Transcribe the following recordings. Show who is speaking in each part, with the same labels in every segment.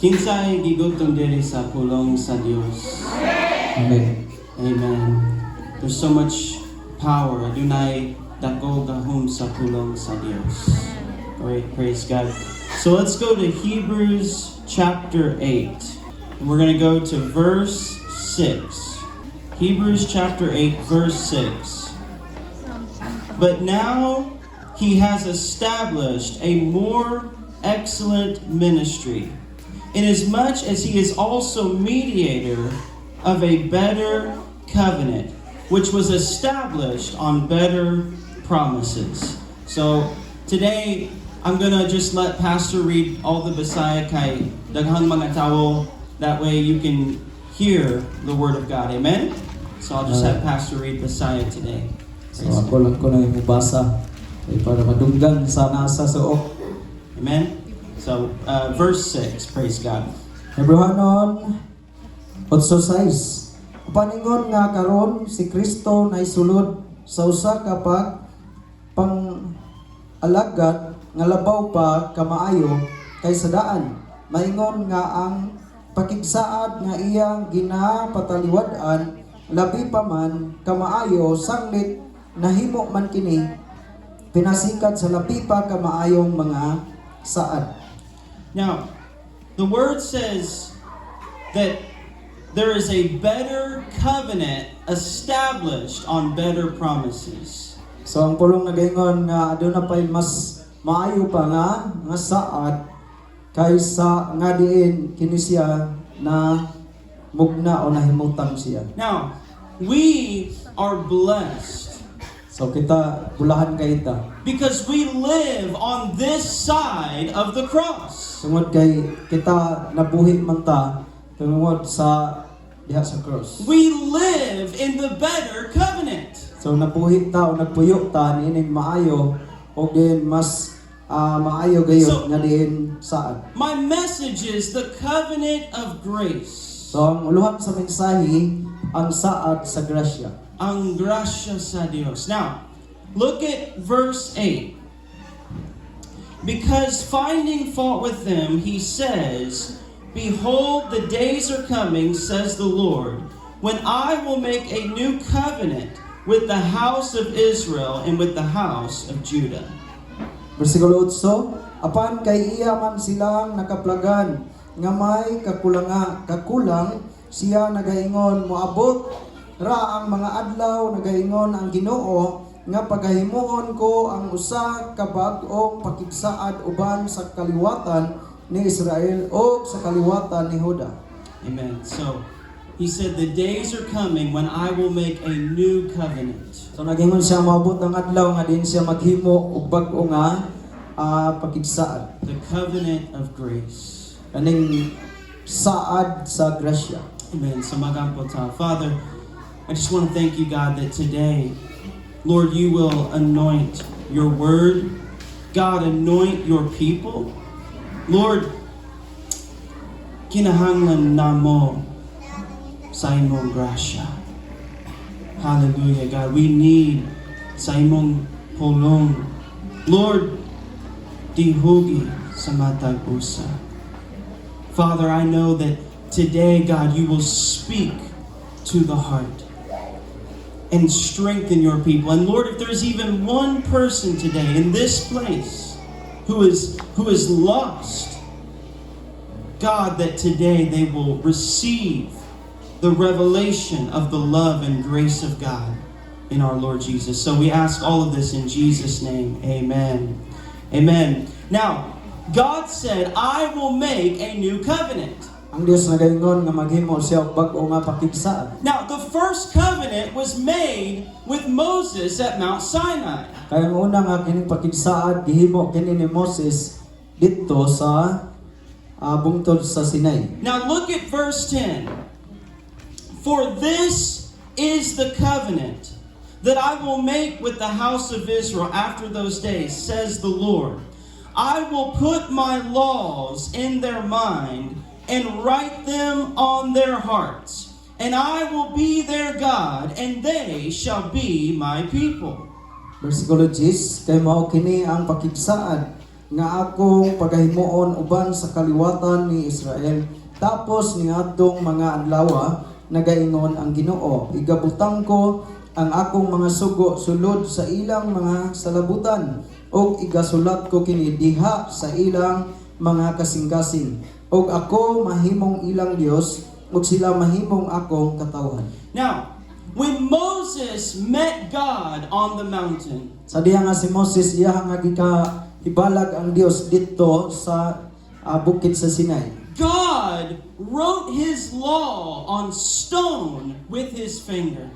Speaker 1: Kinsay gigutom diri sa pulong sa Dios.
Speaker 2: Amen.
Speaker 1: Amen. There's so much power. Adunay dako gahom sa pulong sa Dios. Alright, praise God. So let's go to Hebrews chapter 8. And we're going to go to verse 6. Hebrews chapter 8, verse 6. But now he has established a more excellent ministry, inasmuch as he is also mediator of a better covenant, which was established on better promises. So today, I'm gonna just let Pastor read all the Bisaya kay daghang mga tao. That way you can hear the Word of God. Amen? So I'll just have Pastor read Bisaya today.
Speaker 2: So ako lang ko na yung mabasa para madunggan sa nasa suok.
Speaker 1: Amen? So, verse 6, praise God.
Speaker 2: Hebrehanon 8:6. Paningon nga karon si Kristo na isulod sa usa ka alagad nga labaw pa kamaayo kaysa daan. Maingon nga ang pakigsaad nga iyang ginapataliwad-an labi pa man kamaayo sanglit nahimo man kini pinasikat sa labi pa kamaayong mga saad.
Speaker 1: Now, the Word says that there is a better covenant established on better promises.
Speaker 2: So ang pulong nagaingon nga aduna pay mas maayo pa nga saad kaysa nga diin kini siya na mugna o nahimutang siya.
Speaker 1: Now, we are blessed
Speaker 2: So kita bulahan kay ita.
Speaker 1: because we live on this side of the cross.
Speaker 2: Tungod kay kita nabuhi man ta tungod sa diha sa cross.
Speaker 1: We live in the better covenant.
Speaker 2: So nabuhi ta o nagpuyo ta niining maayo o din mas maayo gayon nga diin saad.
Speaker 1: My message is the covenant of grace.
Speaker 2: So ang uluhan sa mensahe ang saad sa grasya.
Speaker 1: Ang grasya sa Dios. Now, look at verse 8. Because finding fault with them, he says, Behold, the days are coming, says the Lord, when I will make a new covenant with the house of Israel and with the house of Judah.
Speaker 2: Versikulo 8, apan kay iya man silang nakaplagan nga may kakulang siya nagaingon moabot ra ang mga adlaw nagaingon ang Ginoo nga pagahimuon ko ang usa ka bag-ong pakigsaad uban sa kaliwatan ni Israel o sa kaliwatan ni Juda.
Speaker 1: Amen. So, he said, the days are coming when I will make a new covenant.
Speaker 2: So nagingon siya moabot ang adlaw nga din siya maghimo og bag-o nga pakigsaad.
Speaker 1: The covenant of grace.
Speaker 2: Kaning saad sa grasya.
Speaker 1: Amen. So, magampota. Father, I just want to thank you, God, that today, Lord, you will anoint your word. God, anoint your people. Lord, kinahanglan namo sa imong grasya. Hallelujah, God. We need sa imong pulong. Lord, dihugi sa matag usa. Father, I know that today, God, you will speak to the heart and strengthen your people. And Lord, if there's even one person today in this place who is lost, God, that today they will receive the revelation of the love and grace of God in our Lord Jesus. So we ask all of this in Jesus' name. Amen. Amen. Now, God said, I will make a new covenant.
Speaker 2: Ang Dios nagaingon nga maghimo siya og bag-o nga pakigsaad.
Speaker 1: Now, the first covenant was made with Moses at Mount Sinai.
Speaker 2: Kaya ang una nga kining pakigsaad gihimo kini ni Moses didto sa bungtod sa Sinai.
Speaker 1: Now, look at verse 10. For this is the covenant that I will make with the house of Israel after those days, says the Lord. I will put my laws in their mind and write them on their hearts. And I will be their God, and they shall be my people.
Speaker 2: Versikulo 10, kay mao kini ang pakigsaad nga akong pagahimuon uban sa kaliwatan ni Israel. Tapos niadtong mga adlaw nagaingon ang Ginoo, igabutang ko ang akong mga sugo sulod sa ilang mga salabutan ug igasulat ko kini diha sa ilang mga kasing-kasing ug ako mahimong ilang Dios ug sila mahimong akong katawhan.
Speaker 1: Now, when Moses met God on the mountain,
Speaker 2: Sa diha nga si Moses iya nga hibalag ang Dios dito sa bukid sa Sinai.
Speaker 1: God wrote his law on stone with his finger.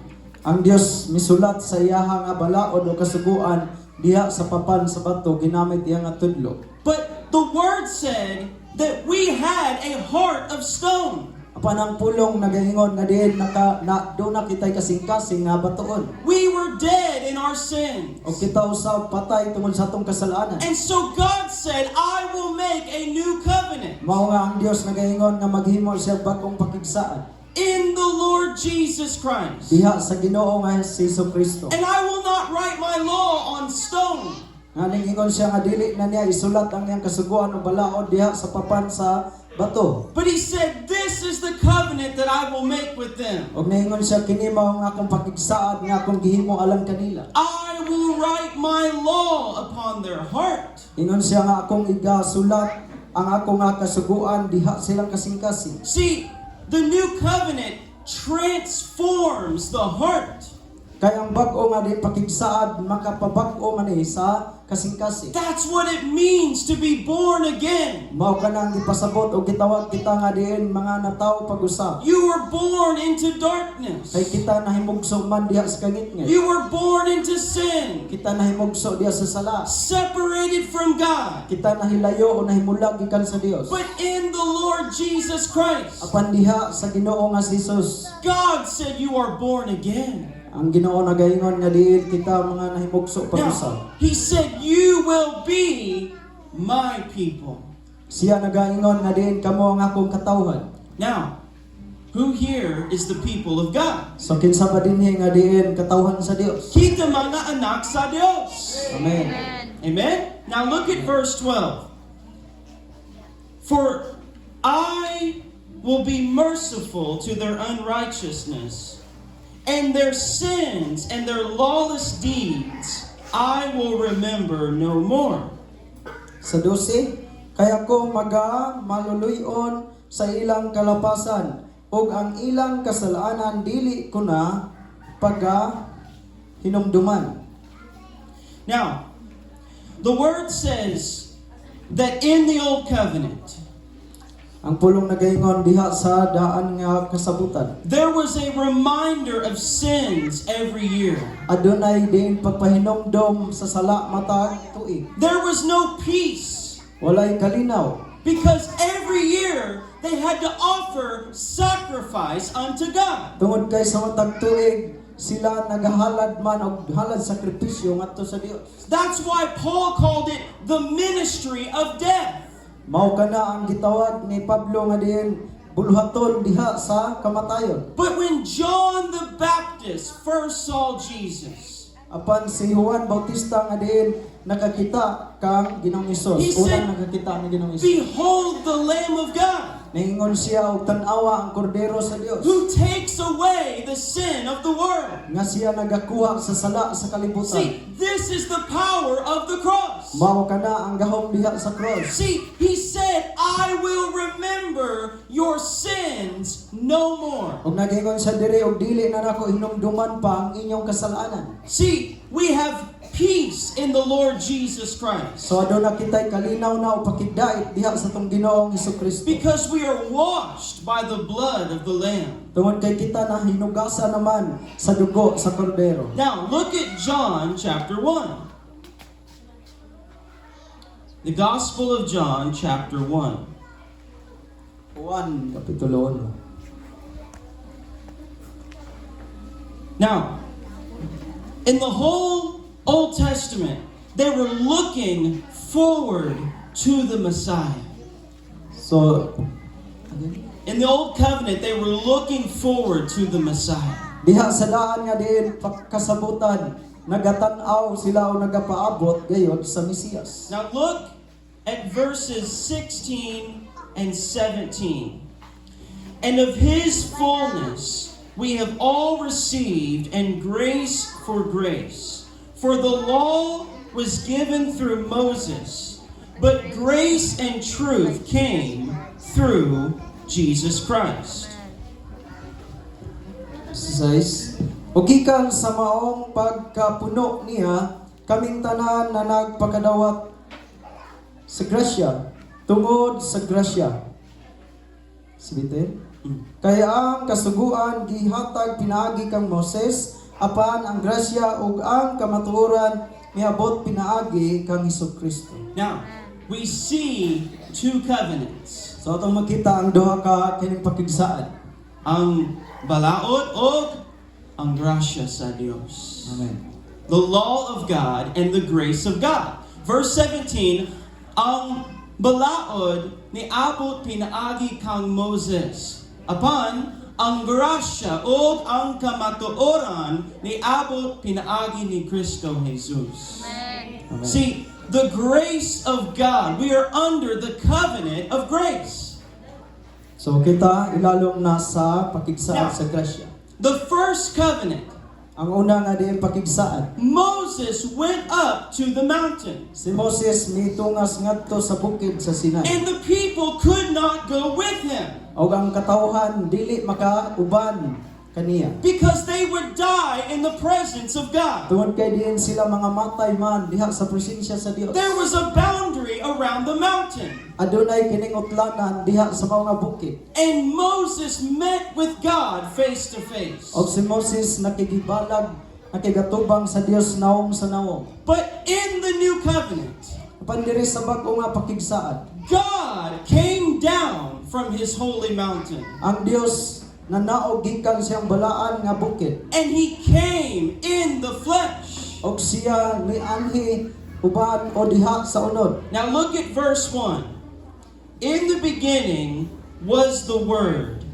Speaker 2: Ang Dios misulat sa iyaha nga balaod o kasuguan diha sa papan sa bato ginamit iya nga tudlo.
Speaker 1: But the word said that we had a heart of stone.
Speaker 2: Apan ang pulong nagaingon nga diin do na kitay kasing-kasing nga batuon.
Speaker 1: We were dead in our sins.
Speaker 2: O kita usab patay tungod sa atong kasalanan.
Speaker 1: And so God said, I will make a new covenant
Speaker 2: Mao nga ang Dios nagaingon nga maghimo siya bagong pakigsaan
Speaker 1: in the Lord Jesus Christ.
Speaker 2: diha sa Ginoo nga si Jesucristo.
Speaker 1: And I will not write my law on stone,
Speaker 2: Nga ningingon siya nga dili na niya isulat ang iyang kasuguan o balaod diha sa papan sa bato.
Speaker 1: but he said, this is the covenant that I will make with them.
Speaker 2: Og ningon siya kini mao nga akong pakigsaad nga akong gihimo alang kanila.
Speaker 1: I will write my law upon their heart.
Speaker 2: Ingon siya nga akong igasulat ang akong nga kasuguan diha silang kasing-kasing.
Speaker 1: See, the new covenant transforms the heart.
Speaker 2: Kaya ang bag-o nga di pakigsaad makapabag-o man sa kasing-kasing.
Speaker 1: That's what it means to be born again.
Speaker 2: Mao ka nang ipasabot o gitawag kita nga diin mga natawo pag-usab.
Speaker 1: You were born into darkness.
Speaker 2: Kay kita nahimugso man diha sa kangit-ngit.
Speaker 1: You were born into sin,
Speaker 2: Kita nahimugso diha sa sala.
Speaker 1: separated from God.
Speaker 2: Kita nahilayo o nahimulag gikan sa Dios.
Speaker 1: But in the Lord Jesus Christ,
Speaker 2: Apan diha sa Ginoo nga si Jesus,
Speaker 1: God said you are born again.
Speaker 2: ang Ginoo nagaingon nga diin kita mga nahimugso pag-usab.
Speaker 1: Now, he said you will be my people.
Speaker 2: Siya nagaingon nga diin kamo ang akong katawhan.
Speaker 1: Now, who here is the people of God?
Speaker 2: So kinsa ba dinhi nga diin katawhan sa Dios?
Speaker 1: Kita mga anak sa Dios.
Speaker 2: Amen.
Speaker 1: Amen? Now look at verse 12. For I will be merciful to their unrighteousness, and their sins and their lawless deeds I will remember no more.
Speaker 2: Sa 12, kaya ko maluluyon sa ilang kalapasan ug ang ilang kasalanan dili ko na hinumduman.
Speaker 1: Now, the word says that in the old covenant,
Speaker 2: Ang pulong nagaingon diha sa daan nga kasabutan.
Speaker 1: there was a reminder of sins every year.
Speaker 2: Adunay din pagpahinomdom sa sala matag tuig.
Speaker 1: There was no peace
Speaker 2: Walay kalinaw.
Speaker 1: because every year they had to offer sacrifice unto God.
Speaker 2: Tungod kay sa matag tuig, sila nagahalad man og halad sakripisyo ngadto sa Dios.
Speaker 1: That's why Paul called it the ministry of death.
Speaker 2: Mao kana ang gitawag ni Pablo nga diin bulhaton diha sa kamatayon.
Speaker 1: But when John the Baptist first saw Jesus,
Speaker 2: Apan si Juan Bautista nga diin nakakita kang Ginoong Hesus.
Speaker 1: He said,
Speaker 2: Unang nakakita ni Ginoong Hesus.
Speaker 1: behold the Lamb of God
Speaker 2: Naingon siya og tan-awa ang kordero sa Dios.
Speaker 1: who takes away the sin of the world.
Speaker 2: Nga siya nagakuha sa sala sa kalibutan.
Speaker 1: See, this is the power of the cross.
Speaker 2: Mao kana ang gahom diha sa cross.
Speaker 1: See, he said, I will remember your sins no more.
Speaker 2: Og nagingon siya diri og dili na nako hinumduman pa ang inyong kasalanan.
Speaker 1: See, we have peace in the Lord Jesus Christ
Speaker 2: So aduna kitay kalinaw na o pakigdait diha sa tong Ginoong Hesukristo.
Speaker 1: because we are washed by the blood of the Lamb.
Speaker 2: Tungod kay kita na hinugasan naman sa dugo sa kordero.
Speaker 1: Now, look at John chapter 1. The Gospel of John chapter 1.
Speaker 2: Juan kapitulo 1.
Speaker 1: Now, in the whole Old Testament, they were looking forward to the Messiah.
Speaker 2: So
Speaker 1: In the Old Covenant, they were looking forward to the Messiah.
Speaker 2: diha sa daan nga diin kasabutan nagatan-aw sila o nagapaabot gayod sa Mesiyas.
Speaker 1: Now look at verses 16 and 17. And of his fullness we have all received, and grace for grace. For the law was given through Moses, but grace and truth came through Jesus Christ.
Speaker 2: Exercise. O gikan sa maong pagkapuno niya, kaming tanan na nagpakadawat sa grasya, tungod sa grasya. Sibitin? Kaya ang kasuguan gihatag pinaagi kang Moses, apan ang grasya ug ang kamatuoran miabot pinaagi kang Hesukristo.
Speaker 1: Now, we see two covenants.
Speaker 2: So atong makita ang duha ka kining pakigsaan.
Speaker 1: Ang balaod o ang grasya sa Dios.
Speaker 2: Amen.
Speaker 1: The law of God and the grace of God. Verse 17, ang balaod ni abot pinaagi kang Moses. Apan ang grasya o ang kamatuoran ni abot pinaagi ni Kristo Jesus.
Speaker 2: Amen.
Speaker 1: See, the grace of God, we are under the covenant of grace.
Speaker 2: So kita ilalom na sa pakigsaan sa grasya.
Speaker 1: The first covenant,
Speaker 2: Ang una nga diin pakigsaan.
Speaker 1: Moses went up to the mountain,
Speaker 2: Si Moses mitungas ngadto sa bukid sa Sinai.
Speaker 1: and the people could not go with him
Speaker 2: Og ang katawhan dili makauban kaniya.
Speaker 1: because they would die in the presence of God.
Speaker 2: Tungod kay diin sila mga matay man diha sa presensya sa Dios.
Speaker 1: There was a boundary around the mountain,
Speaker 2: Adunay kining utlanan diha sa mga bukid.
Speaker 1: and Moses met with God face to face.
Speaker 2: Og si Moses nakigibalag, nakigatubang sa Dios naong sa naong.
Speaker 1: But in the new covenant,
Speaker 2: Apan diri sa bag-o nga pakigsaan,
Speaker 1: God came down from his holy mountain,
Speaker 2: ang Dios nanaog gikan siyang balaan nga bukid.
Speaker 1: and he came in the flesh.
Speaker 2: Og siya nianhi uban o diha sa unod.
Speaker 1: Now look at verse 1. In the beginning was the Word,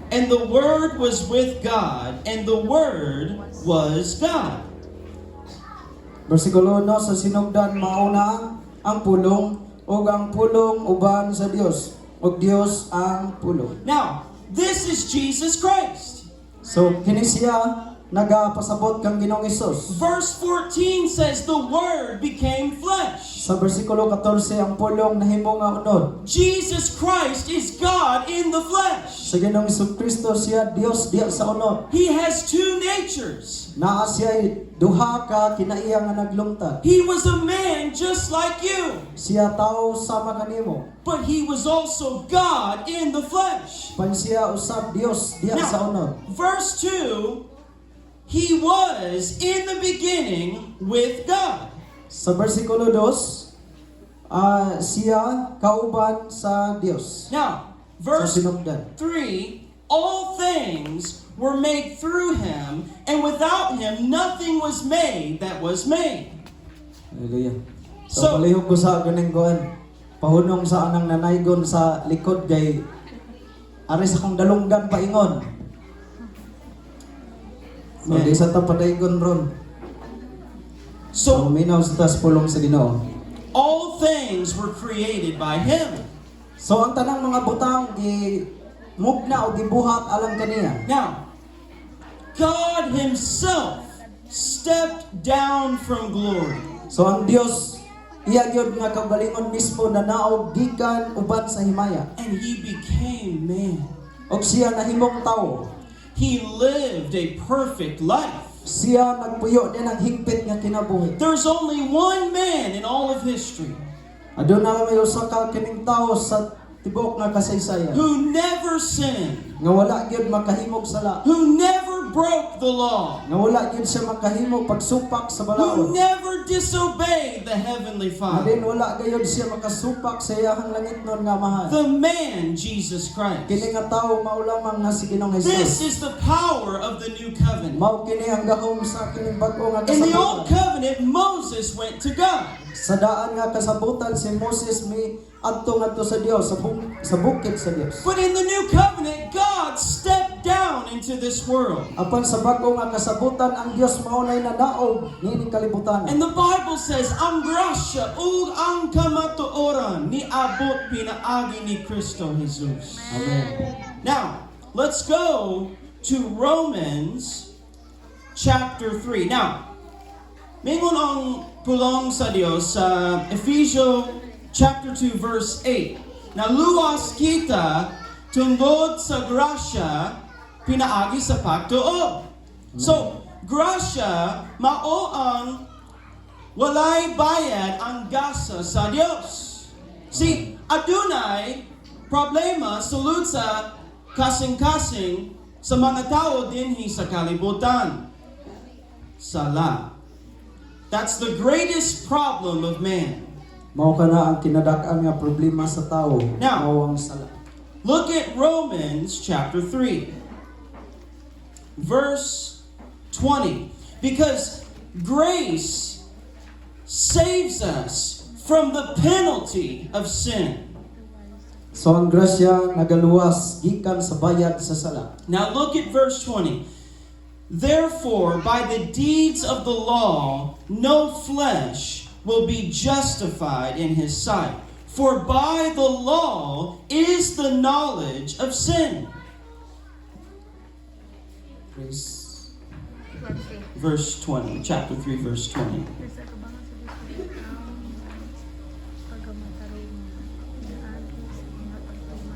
Speaker 1: and the Word was with God, and the Word was God.
Speaker 2: Versikulo 1, sa sinugdan mauna ang pulong ug ang pulong uban sa Dios ug Dios ang pulong.
Speaker 1: Now, this is Jesus Christ.
Speaker 2: So kini siya nagapasabot kang Ginoong Hesus.
Speaker 1: Verse 14 says the Word became flesh.
Speaker 2: Sa versikulo 14 ang pulong nahimo nga unod.
Speaker 1: Jesus Christ is God in the flesh.
Speaker 2: Sa Ginoong Hesukristo siya Dios diha sa unod.
Speaker 1: He has two natures.
Speaker 2: Naa siya duha ka kinaiya nga naglungtad.
Speaker 1: He was a man just like you,
Speaker 2: Siya tao sama kanimo.
Speaker 1: but he was also God in the flesh.
Speaker 2: Pan siya usab Dios diha sa unod.
Speaker 1: Verse 2, he was in the beginning with God.
Speaker 2: Sa versikulo 2, siya kauban sa Dios.
Speaker 1: Now,
Speaker 2: Sa
Speaker 1: verse
Speaker 2: sinugdan.
Speaker 1: 3, all things were made through him, and without him nothing was made that was made.
Speaker 2: Hallelujah.
Speaker 1: So-
Speaker 2: So, palihog ko sa ganing kuan. Pahunong sa anang nanaygon sa likod kay aris akong dalunggan paingon. So, di sa tapadaygon ron. So,
Speaker 1: So
Speaker 2: minaw sa tas pulong sa Ginoo.
Speaker 1: all things were created by him.
Speaker 2: So, ang tanang mga butang mugna o gibuhat alang kaniya.
Speaker 1: Now, God himself stepped down from glory.
Speaker 2: So, ang Dios iya gyud nga kaugalingon mismo na naog gikan uban sa himaya.
Speaker 1: And he became man.
Speaker 2: Og siya nahimong tawo.
Speaker 1: He lived a perfect life.
Speaker 2: Siya nagpuyo din ang higpit nga kinabuhi.
Speaker 1: There's only one man in all of history
Speaker 2: Aduna lang may usa ka kining tawo sa tibok nga kasaysayan
Speaker 1: who never sinned,
Speaker 2: nga wala gyud makahimog sala,
Speaker 1: who never broke the law,
Speaker 2: nga wala gyud siya makahimog pagsupak sa
Speaker 1: who
Speaker 2: balaod.
Speaker 1: never disobeyed the heavenly
Speaker 2: Nga din
Speaker 1: Father.
Speaker 2: wala gayud siya makasupak sa iyahang langitnon nga mahal.
Speaker 1: The man, Jesus Christ.
Speaker 2: Kini nga tawo mao lamang nga si Ginoong
Speaker 1: This
Speaker 2: Hesus.
Speaker 1: is the power of the new covenant.
Speaker 2: Mao kini ang gahom sa kining bag-o nga
Speaker 1: In the old
Speaker 2: kasabutan.
Speaker 1: covenant, Moses went to God.
Speaker 2: Sa daan nga kasabutan si Moses mi adto ngadto sa Dios sa bukid sa Dios.
Speaker 1: But in the new covenant, God stepped down into into this world.
Speaker 2: Apan sa bago nga kasabutan ang Dios maunay nanaog nining kalibutan.
Speaker 1: And the Bible says, ang grasya ug ang kamatuoran ni abot pinaagi ni Kristo Jesus.
Speaker 2: Amen.
Speaker 1: Now, let's go to Romans chapter 3. Now, mingon ang pulong sa Dios sa Ephesians chapter 2 verse 8. Naluwas kita tungod sa grasya pinaagi sa pagtuo. So, grasya mao ang walay bayad ang gasa sa Dios. See, adunay problema sulod sa kasing-kasing sa mga tao dinhi sa kalibutan. Sala. That's the greatest problem of man.
Speaker 2: Mao kana ang kinadak-an nga problema sa tao,
Speaker 1: Now,
Speaker 2: mao ang sala.
Speaker 1: Look at Romans chapter 3, verse 20. Because grace saves us from the penalty of sin.
Speaker 2: So ang grasya nagaluwas gikan sa bayad sa sala.
Speaker 1: Now look at verse 20. Therefore, by the deeds of the law, no flesh will be justified in his sight. For by the law is the knowledge of sin.
Speaker 2: Praise.
Speaker 1: Verse 20, chapter 3, verse 20.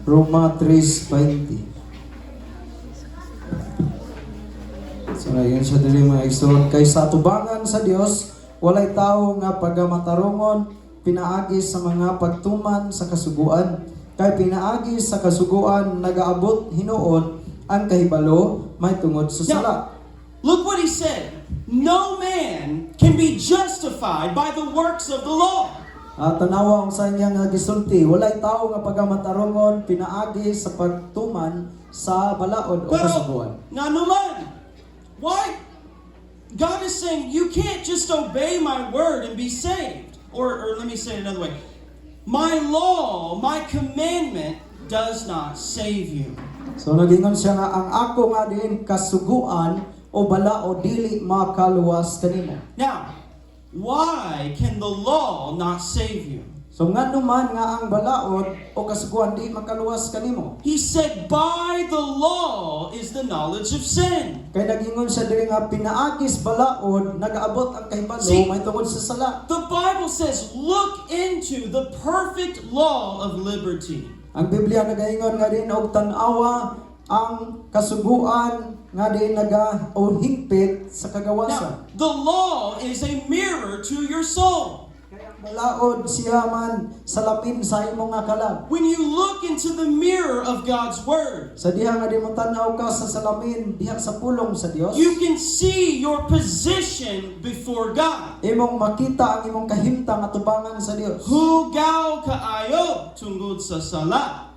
Speaker 2: Roma 3:20. So yun siya dili mga igsoon kay sa tubangan sa Dios walay tawo nga pagamatarungon pinaagi sa mga pagtuman sa kasuguan kay pinaagi sa kasuguan nagaabot hinuon ang kahibalo may tungod sa sala.
Speaker 1: Look what he said. No man can be justified by the works of the law.
Speaker 2: Tanawa ang sa iya nga gisulti walay tawo nga pagamatarungon pinaagi sa pagtuman sa balaod o kasuguan.
Speaker 1: Nga naman, why? God is saying you can't just obey my word and be saved. Or let me say it another way. My law, my commandment does not save you.
Speaker 2: So nagingon siya nga ang ako nga din kasuguan o bala o dili makaluwas kanimo.
Speaker 1: Now, why can the law not save you?
Speaker 2: So ngano man nga ang balaod o kasuguan di makaluwas kanimo.
Speaker 1: He said, by the law is the knowledge of sin.
Speaker 2: Kay nagingon siya diri nga pinaagis balaod nagaabot ang kahibalo
Speaker 1: See,
Speaker 2: may tungod sa sala.
Speaker 1: The Bible says, look into the perfect law of liberty.
Speaker 2: Ang Biblia nagaingon nga din og tan-awa ang kasuguan nga din naga o hingpit sa kagawasan.
Speaker 1: Now, the law is a mirror to your soul.
Speaker 2: Kaya ang balaod siya man salapin sa imong nga kalag.
Speaker 1: When you look into the mirror of God's Word,
Speaker 2: Sa diha nga di mo tan-aw ka sa salamin diha sa pulong sa Dios.
Speaker 1: you can see your position before God.
Speaker 2: Imong makita ang imong kahimtang at tubangan sa Dios.
Speaker 1: Hugaw kaayo tungod sa sala.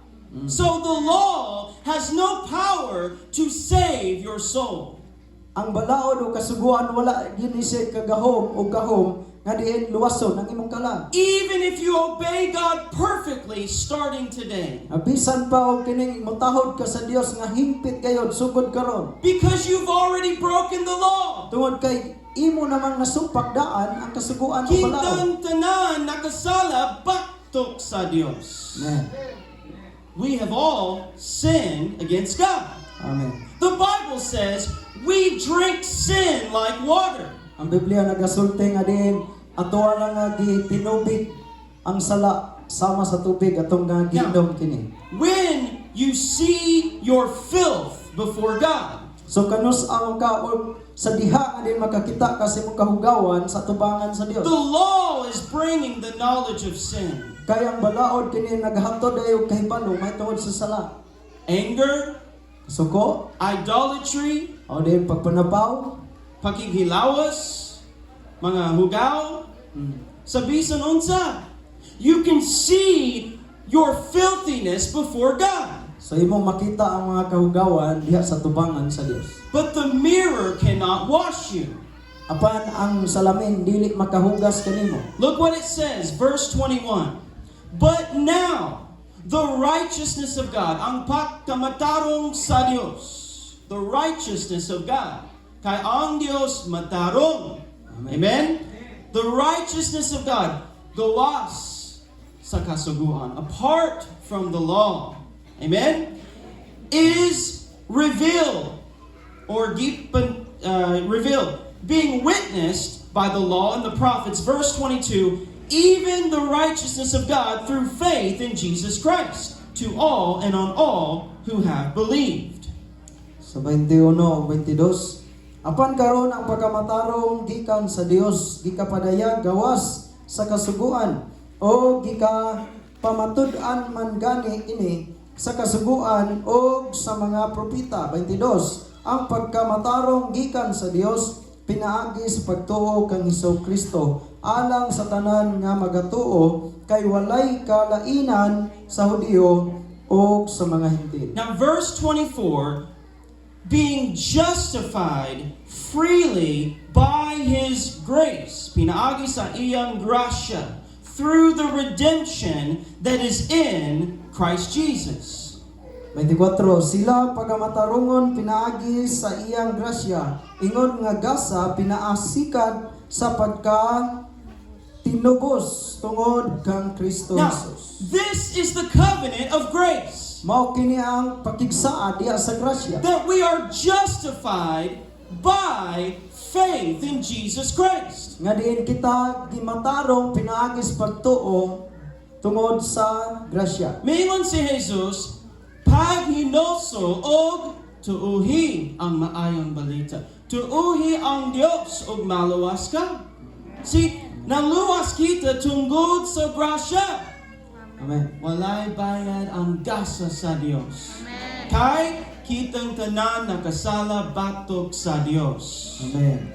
Speaker 1: So the law has no power to save your soul.
Speaker 2: Ang balaod o kasuguan wala gini siya kagahom o gahom nga diin luwason ang imong kalag.
Speaker 1: Even if you obey God perfectly starting today.
Speaker 2: Bisan pa og kining motahod ka sa Dios nga hingpit gayod sugod karon.
Speaker 1: Because you've already broken the law.
Speaker 2: Tungod kay imo namang nasumpak daan ang kasuguan o balaod.
Speaker 1: Kitang tanan nakasala baktok sa Dios.
Speaker 2: Amen.
Speaker 1: We have all sinned against God.
Speaker 2: Amen.
Speaker 1: The Bible says we drink sin like water.
Speaker 2: Ang Biblia nagasulti nga din ato lang nga gitinubig ang sala sama sa tubig atong nga giinom kini.
Speaker 1: When you see your filth before God,
Speaker 2: So kanus ang kaon sa diha nga din makakita kasi mong kahugawan sa tubangan sa Dios.
Speaker 1: the law is bringing the knowledge of sin.
Speaker 2: Kaya ang balaod kini naghatod ayo kahibalo may tungod sa sala.
Speaker 1: Anger,
Speaker 2: Suko,
Speaker 1: idolatry,
Speaker 2: o din pagpanapaw,
Speaker 1: paghihilawas, mga hugaw, sa bisan unsa. You can see your filthiness before God.
Speaker 2: so imong makita ang mga kahugawan diha sa tubangan sa Dios.
Speaker 1: But the mirror cannot wash you.
Speaker 2: Apan ang salamin dili makahugas kanimo.
Speaker 1: Look what it says, verse 21. But now, the righteousness of God, ang pagkamatarong sa Diyos, the righteousness of God. Kay ang Dios matarong. Amen? The righteousness of God, gawas sa kasuguan, apart from the law. Amen? Is revealed, or revealed, being witnessed by the law and the prophets. Verse 22, even the righteousness of God through faith in Jesus Christ, to all and on all who have believed.
Speaker 2: Sa 21 o 22, apan karon ang pagkamatarong gikan sa Dios, gikapadaya gawas sa kasuguan, o gika pamatud-an man gani ini sa kasuguan o sa mga propeta. 22, ang pagkamatarong gikan sa Dios, pinaagi sa pagtuo kang Hesukristo, alang sa tanan nga magatuo, kay walay kalainan sa Hudiyo o sa mga Hentil.
Speaker 1: Now verse 24, being justified freely by His grace, pinaagi sa iyang grasya, through the redemption that is in Christ Jesus.
Speaker 2: 24, sila pagamatarungon pinaagi sa iyang grasya, ingon nga gasa pinaasikan sa pagka tinubos tungod kang Kristo
Speaker 1: Now,
Speaker 2: Jesus.
Speaker 1: this is the covenant of grace,
Speaker 2: Mao kini ang pakigsaa diya sa grasya.
Speaker 1: that we are justified by faith in Jesus Christ.
Speaker 2: Nga diin kita gimatarong pinaagi sa pagtuo tungod sa grasya.
Speaker 1: Mingon si Jesus, pag hinoso og tuuhi ang maayong balita. Tuuhi ang Dios og maluwas ka. See, naluwas kita tungod sa grasya.
Speaker 2: Amen.
Speaker 1: Walay bayad ang gasa sa Dios. Kay kitang tanan nakasala batok sa Dios.
Speaker 2: Amen.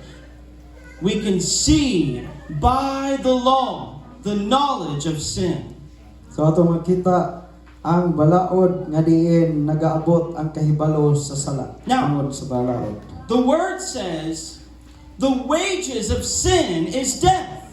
Speaker 1: We can see by the law the knowledge of sin.
Speaker 2: So ato makita ang balaod nga diin nagaabot ang kahibalo sa sala.
Speaker 1: Now,
Speaker 2: Tungod sa balaod.
Speaker 1: the word says the wages of sin is death.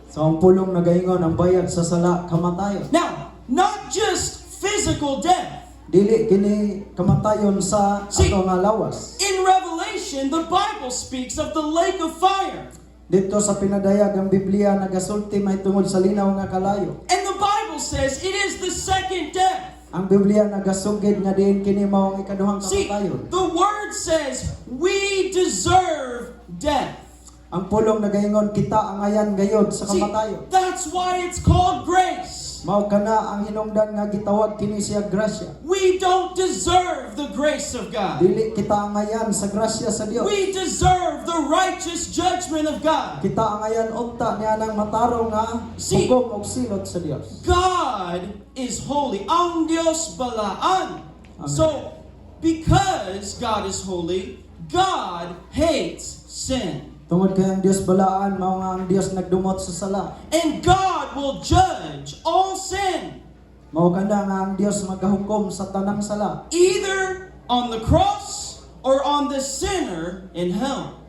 Speaker 2: So ang pulong nagaingon ang bayad sa sala kamatayon.
Speaker 1: Now, not just physical death.
Speaker 2: Dili kini kamatayon sa
Speaker 1: See,
Speaker 2: ato nga lawas.
Speaker 1: in Revelation, the Bible speaks of the lake of fire.
Speaker 2: Dito sa pinadayag ang Biblia nagasulti may tungod sa linaw nga kalayo.
Speaker 1: And the Bible says it is the second death.
Speaker 2: Ang Biblia nagasugid nga diin kini mao ang ikaduhang
Speaker 1: See,
Speaker 2: kamatayon.
Speaker 1: the word says we deserve death.
Speaker 2: Ang pulong nagaingon kita ang ayan gayod sa
Speaker 1: See,
Speaker 2: kamatayon.
Speaker 1: that's why it's called grace.
Speaker 2: Mao kana ang hinungdan nga gitawag kini siya grasya.
Speaker 1: We don't deserve the grace of God.
Speaker 2: Dili kita ang ayan sa grasya sa Dios.
Speaker 1: We deserve the righteous judgment of God.
Speaker 2: Kita ang ayan unta niya ng matarong nga
Speaker 1: See,
Speaker 2: hukom og silot sa Dios.
Speaker 1: God is holy. Ang Dios balaan.
Speaker 2: Amen.
Speaker 1: So, because God is holy, God hates sin.
Speaker 2: Tungod kay ang Dios balaan mao nga ang Dios nagdumot sa sala.
Speaker 1: And God will judge all sin,
Speaker 2: Mao kana nga ang Dios magahukom sa tanang sala.
Speaker 1: either on the cross or on the sinner in hell.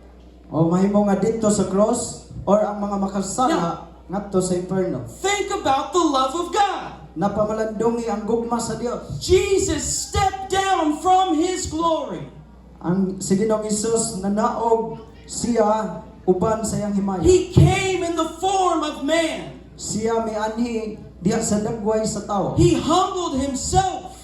Speaker 2: O mahimo nga dito sa cross or ang mga makasala ngadto sa inferno.
Speaker 1: Think about the love of God.
Speaker 2: Napamalandungi ang gugma sa Dios.
Speaker 1: Jesus stepped down from His glory.
Speaker 2: Ang si Ginoong Hesus nanaog siya uban sa iyang himaya.
Speaker 1: He came in the form of man.
Speaker 2: Siya mianhi diha sa dagway sa tao.
Speaker 1: He humbled Himself.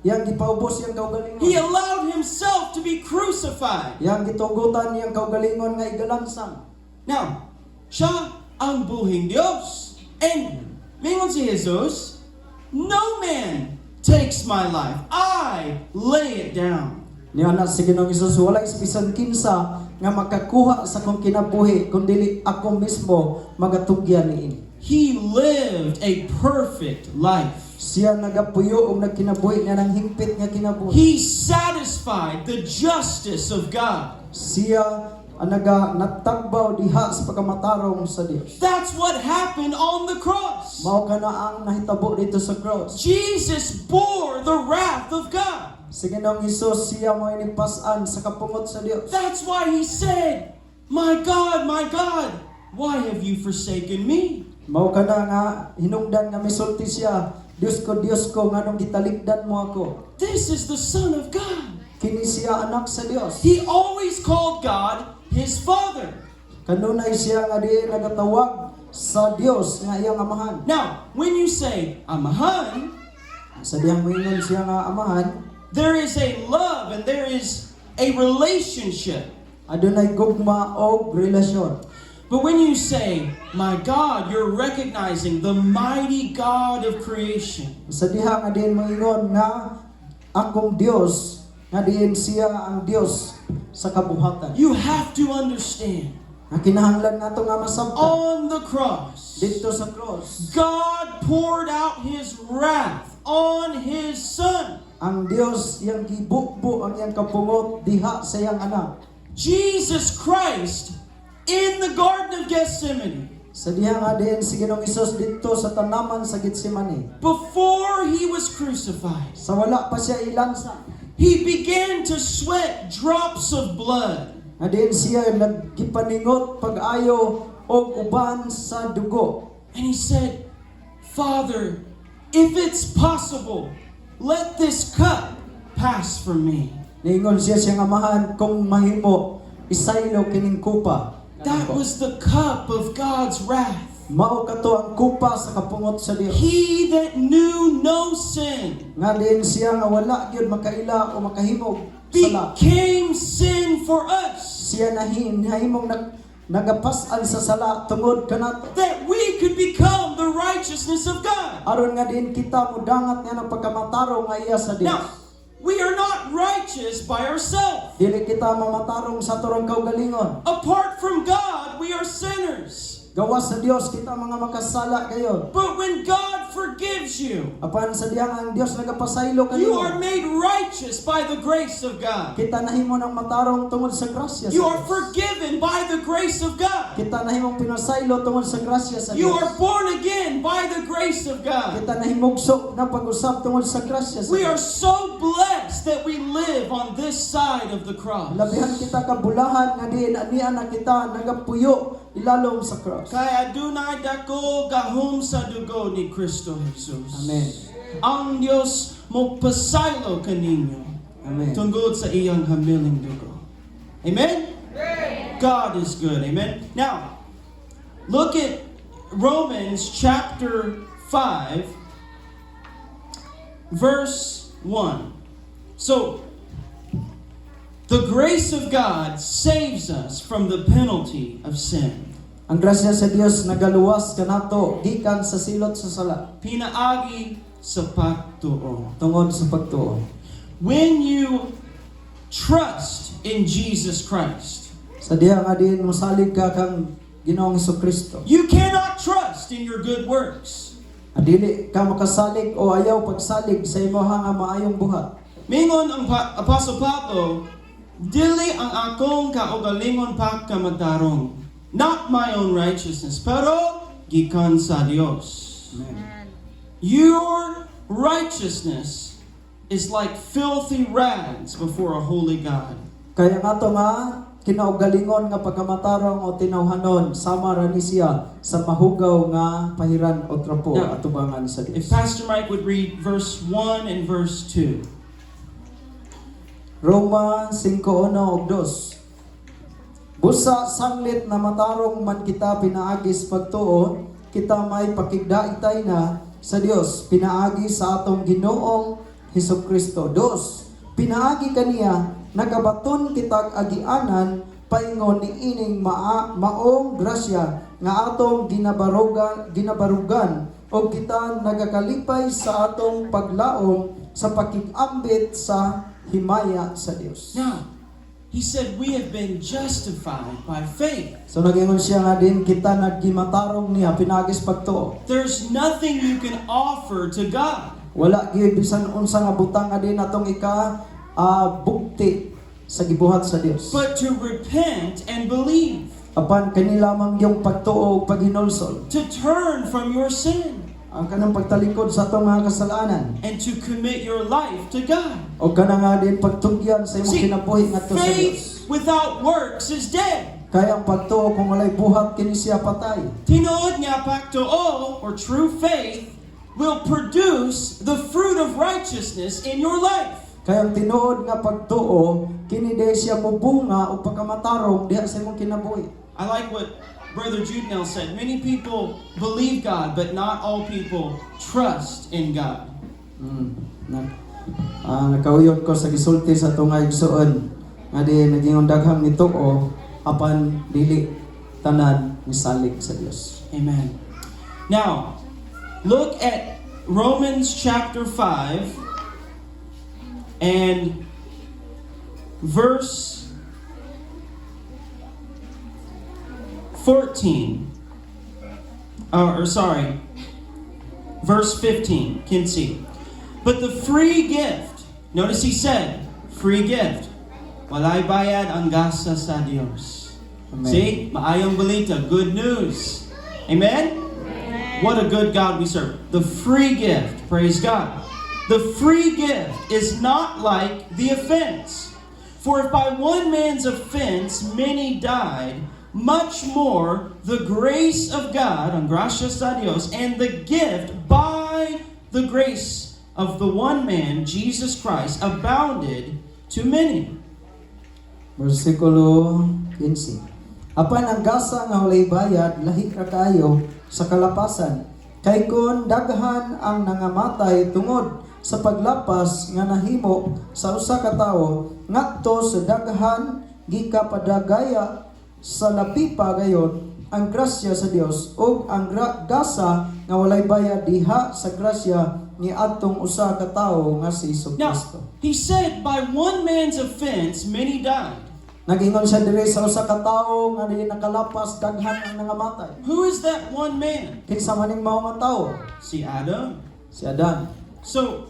Speaker 2: Yang gipaubos iyang kaugalingon.
Speaker 1: He allowed Himself to be crucified.
Speaker 2: Yang gitugutan iyang kaugalingon nga igalansang.
Speaker 1: Now, siya ang buhing Diyos. And, mingon si Jesus, no man takes my life. I lay it down.
Speaker 2: Niya na si Ginoong Hesus walay bisan kinsa nga makakuha sa kong kinabuhi kundi ako mismo magatugyan niini.
Speaker 1: He lived a perfect life.
Speaker 2: Siya nagapuyo og nagkinabuhi niya ng hingpit nga kinabuhi.
Speaker 1: He satisfied the justice of God.
Speaker 2: Siya ang natagbaw diha sa pagkamatarong sa Dios.
Speaker 1: That's what happened on the cross.
Speaker 2: Mao kana ang nahitabo dito sa cross.
Speaker 1: Jesus bore the wrath of God.
Speaker 2: Si Ginoong Hesus siya mo inipasan sa kapungot sa Dios.
Speaker 1: That's why He said, my God, why have you forsaken me?
Speaker 2: Mao kana nga hinungdan nga misulti siya, Dios ko nganong gitalikdan mo ako.
Speaker 1: this is the Son of God.
Speaker 2: Kini siya anak sa Dios.
Speaker 1: He always called God his Father.
Speaker 2: Kanunay siya nga di nagatawag sa Dios nga iyang amahan.
Speaker 1: Now, when you say amahan,
Speaker 2: Sa diyang moingon siya nga amahan,
Speaker 1: there is a love and there is a relationship.
Speaker 2: adunay gugma o relasyon.
Speaker 1: But when you say, my God, you're recognizing the mighty God of creation.
Speaker 2: Sa diha nga din moingon nga akong Dios nga diin siya ang Dios sa kabuhatan.
Speaker 1: You have to understand,
Speaker 2: Nga kinahanglan nato nga masabtan
Speaker 1: on the cross,
Speaker 2: dito sa cross.
Speaker 1: God poured out His wrath on His Son.
Speaker 2: Ang Dios iyang gibukbo ang iyang kapungot diha sa iyang anak.
Speaker 1: Jesus Christ in the Garden of Gethsemane,
Speaker 2: Sa diha nga din si Ginoong Hesus dito sa tanaman sa Getsemani.
Speaker 1: before He was crucified,
Speaker 2: Sa wala pa siya ilansa,
Speaker 1: He began to sweat drops of blood.
Speaker 2: nga din siya naggipaningot pag-ayo og uban sa dugo.
Speaker 1: And He said, Father, if it's possible, let this cup pass from me.
Speaker 2: Niingon siya siyang amahan kung mahimo isaylo kining kupa.
Speaker 1: That was the cup of God's wrath.
Speaker 2: Mao kato ang kupa sa kapungot sa Dios.
Speaker 1: He that knew no sin
Speaker 2: Nga din siya nga wala gyud makaila o makahimog sala.
Speaker 1: became sin for us,
Speaker 2: Siya nahimong nagapas-an sa sala tungod kanato.
Speaker 1: that we could become the righteousness of God.
Speaker 2: Aron nga din kita modangat nga ng pagkamatarong nga iya sa Dios.
Speaker 1: Now, we are not righteous by ourselves.
Speaker 2: Dili kita mamatarong sa turong kaugalingon.
Speaker 1: Apart from God, we are sinners.
Speaker 2: Gawas sa Dios kita mga makasala kayo.
Speaker 1: But when God forgives you,
Speaker 2: Apan sa diyang ang Dios nagapasaylo
Speaker 1: you
Speaker 2: kayo.
Speaker 1: are made righteous by the grace of God.
Speaker 2: Kita nahimo ng matarong tungod sa grasya sa
Speaker 1: You are
Speaker 2: Dios.
Speaker 1: forgiven by the grace of God.
Speaker 2: Kita nahimong pinasaylo tungod sa grasya sa
Speaker 1: You
Speaker 2: Dios.
Speaker 1: are born again by the grace of God.
Speaker 2: Kita nahimugso na pag-usap tungod sa grasya sa
Speaker 1: We are
Speaker 2: Dios.
Speaker 1: so blessed that we live on this side of the cross.
Speaker 2: Labihan kita kabulahan nga diin anian na kita nagapuyo ilalom sa cross.
Speaker 1: Kaya adunay dako gahom sa dugo ni Kristo Jesus.
Speaker 2: Amen.
Speaker 1: Ang Diyos magpasaylo kaninyo
Speaker 2: Amen.
Speaker 1: tungod sa iyang hamiling dugo. Amen? God is good. Amen? Now, look at Romans chapter 5, verse 1. So, the grace of God saves us from the penalty of sin.
Speaker 2: Ang grasya sa Dios nagaluwas kanato gikan sa silot sa sala
Speaker 1: Pinaagi sa pagtuo.
Speaker 2: tungod sa pagtuo.
Speaker 1: When you trust in Jesus Christ,
Speaker 2: Sa diha nga din mosalig ka kang Ginoong Hesukristo.
Speaker 1: you cannot trust in your good works.
Speaker 2: Dili ka makasalig o ayaw pagsalig sa imong nga maayong buhat.
Speaker 1: Mingon ang Apostle Pablo, dili ang akong kaugalingon pa kamatarong. Not my own righteousness, pero gikan sa Dios.
Speaker 2: Amen.
Speaker 1: Your righteousness is like filthy rags before a holy God.
Speaker 2: Kaya nga to nga kinaugalingon nga pagkamatarong o tinawhanon sama ra ni siya sa mahugaw nga pahiran o trapo
Speaker 1: Yeah.
Speaker 2: at tubangan sa
Speaker 1: If
Speaker 2: Dios.
Speaker 1: Pastor Mike would read verse 1 and verse 2.
Speaker 2: Roma 5:1 ug 2. Busa sanglit na matarong man kita pinaagis pagtuo, kita may pakigdaitay na sa Dios pinaagi sa atong Ginoong Hesukristo. 2. Pinaagi kaniya nagabaton kitag agianan paingon ni ining maong grasya nga atong ginabarugan o kita nagakalipay sa atong paglaom sa pakigambit sa himaya sa Dios.
Speaker 1: Now, he said we have been justified by faith.
Speaker 2: So nagingon siya nga din kita naggimatarong niya pinagis pagtuo.
Speaker 1: There's nothing you can offer to God.
Speaker 2: Wala gyud bisan unsa nga butang nga din atong bugti sa gibuhat sa Dios.
Speaker 1: But to repent and believe,
Speaker 2: Apan kani lamang yung pagtuo ug paghinulsol.
Speaker 1: to turn from your sin,
Speaker 2: Ang kanang pagtalikod sa atong mga kasalanan.
Speaker 1: and to commit your life to God.
Speaker 2: O kana nga din pagtugyan sa imong
Speaker 1: See,
Speaker 2: kinabuhi ngadto sa Dios.
Speaker 1: faith without works is dead.
Speaker 2: Kaya ang pagtuo kung walay buhat kini siya patay.
Speaker 1: Tinood nga pagtuo, or true faith, will produce the fruit of righteousness in your life.
Speaker 2: Kaya ang tinuod nga pagtuo, kini day siya mubunga o pagkamatarong diha sa imong kinabuhi.
Speaker 1: I like what Brother Judenel said. Many people believe God, but not all people trust in God.
Speaker 2: Nakauyon ko sa gisulti sa tungay igsoon nga di naging daghang nituo apan dili tanan misalig sa Dios.
Speaker 1: Amen. Now, look at Romans chapter 5 and verse 14. Verse 15. Can see. But the free gift, notice he said, free gift. Walay bayad ang gasa sa Dios.
Speaker 2: Amen.
Speaker 1: See? Maayong balita, good news. Amen? What a good God we serve. The free gift, praise God. The free gift is not like the offense. For if by one man's offense many died, much more the grace of God, ang gracia sa Dios, and the gift by the grace of the one man, Jesus Christ, abounded to many.
Speaker 2: Versikulo 15. Apan ang gasa nga walay bayad lahi ra kaayo sa kalapasan. Kay kun daghan ang nangamatay tungod sa paglapas nga nahimo sa usa ka tawo ngadto sa daghan gikapadagaya sa labi pa gayon ang grasya sa Dios ug ang gasa nga walay bayad diha sa grasya ni atong usa ka tawo nga si Hesus
Speaker 1: Now,
Speaker 2: Kristo.
Speaker 1: he said, by one man's offense, many died.
Speaker 2: Nagingon siya diri sa usa ka tawo nga di nakalapas daghan ang nangamatay.
Speaker 1: Who is that one man?
Speaker 2: Kinsa maning mao nga tawo?
Speaker 1: Si Adam.
Speaker 2: Si Adan.
Speaker 1: So,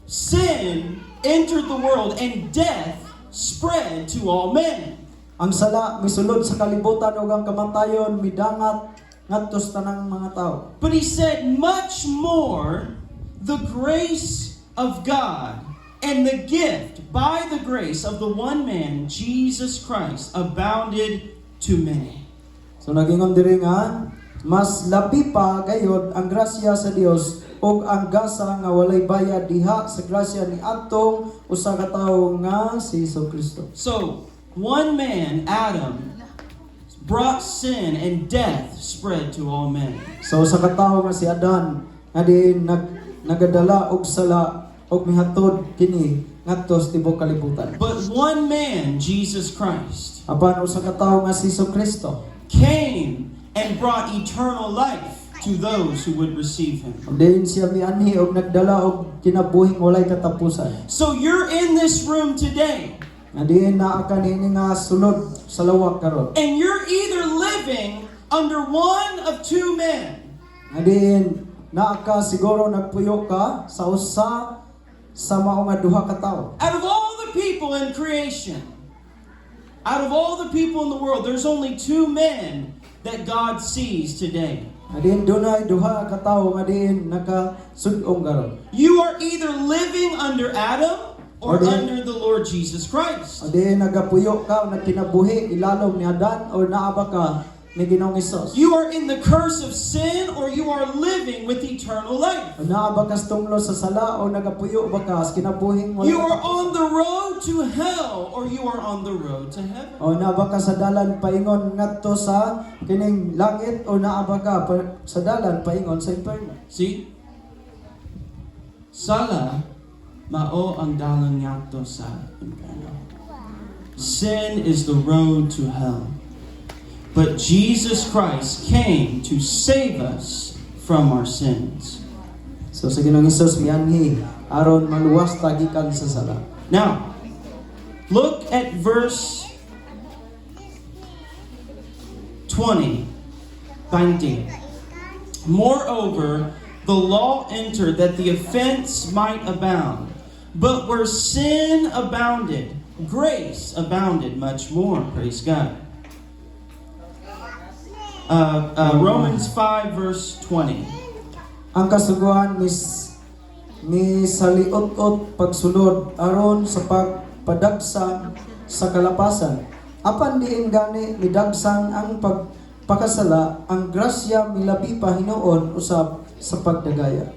Speaker 1: sin entered the world and death spread to all men.
Speaker 2: Ang sala misulod sa kalibutan ug ang kamatayon midangat ngadto sa tanang mga tao.
Speaker 1: But he said, much more the grace of God and the gift by the grace of the one man, Jesus Christ, abounded to many.
Speaker 2: So nagingon diri nga mas labi pa gayud ang grasya sa Dios ug ang gasa nga walay bayad diha sa grasya ni atong usa ka tawo nga si Hesus Kristo.
Speaker 1: So, one man, Adam, brought sin and death spread to all men.
Speaker 2: So usa ka tawo nga si Adan nga di nagadala og sala og mihatod kini ngadto sa tibuok kalibutan.
Speaker 1: But one man, Jesus Christ,
Speaker 2: Apan usa ka tawo nga si Hesus Kristo
Speaker 1: came and brought eternal life to those who would receive him.
Speaker 2: Diin siya mianhi og nagdala og kinabuhing walay katapusan.
Speaker 1: So you're in this room today,
Speaker 2: Nga diin naa kanini nga sulod sa lawak karon.
Speaker 1: and you're either living under one of two men.
Speaker 2: Nga diin naa ka siguro nagpuyo ka sa usa sa mao nga duha ka tawo.
Speaker 1: Out of all the people in creation, out of all the people in the world, there's only two men that God sees today.
Speaker 2: Nga diin dunay duha ka tawo nga diin nakasud-ong karon.
Speaker 1: You are either living under Adam or
Speaker 2: Or the-
Speaker 1: under the Lord Jesus Christ.
Speaker 2: O diin nagapuyo ka nagkinabuhi ilalom ni Adan o naa ba ka ni Ginoong Hesus?
Speaker 1: You are in the curse of sin or you are living with eternal life.
Speaker 2: O naa ba ka tunglo sa sala o nagapuyo ba ka sa kinabuhing wala
Speaker 1: You are
Speaker 2: katapusan?
Speaker 1: on the road to hell or you are on the road to heaven.
Speaker 2: O naa ba ka sa dalan paingon ngadto sa kining langit o naa ba ka sa dalan paingon sa impierno?
Speaker 1: See? Sala, mao ang dalang ngadto sa impierno. Sin is the road to hell. But Jesus Christ came to save us from our sins.
Speaker 2: So sa Ginoong Hesus mianhi aron maluwas ta gikan sa sala.
Speaker 1: Now, look at verse 20. Moreover, the law entered that the offense might abound. But where sin abounded, grace abounded much more. Praise God. Romans 5 verse 20.
Speaker 2: Ang kasuguan misaliot-ot pagsulod aron sa pagpadagsan sa kalapasan. Apan diin gani midagsan ang pagpakasala, ang grasya milabi pa hinuon usab sa pagdagaya.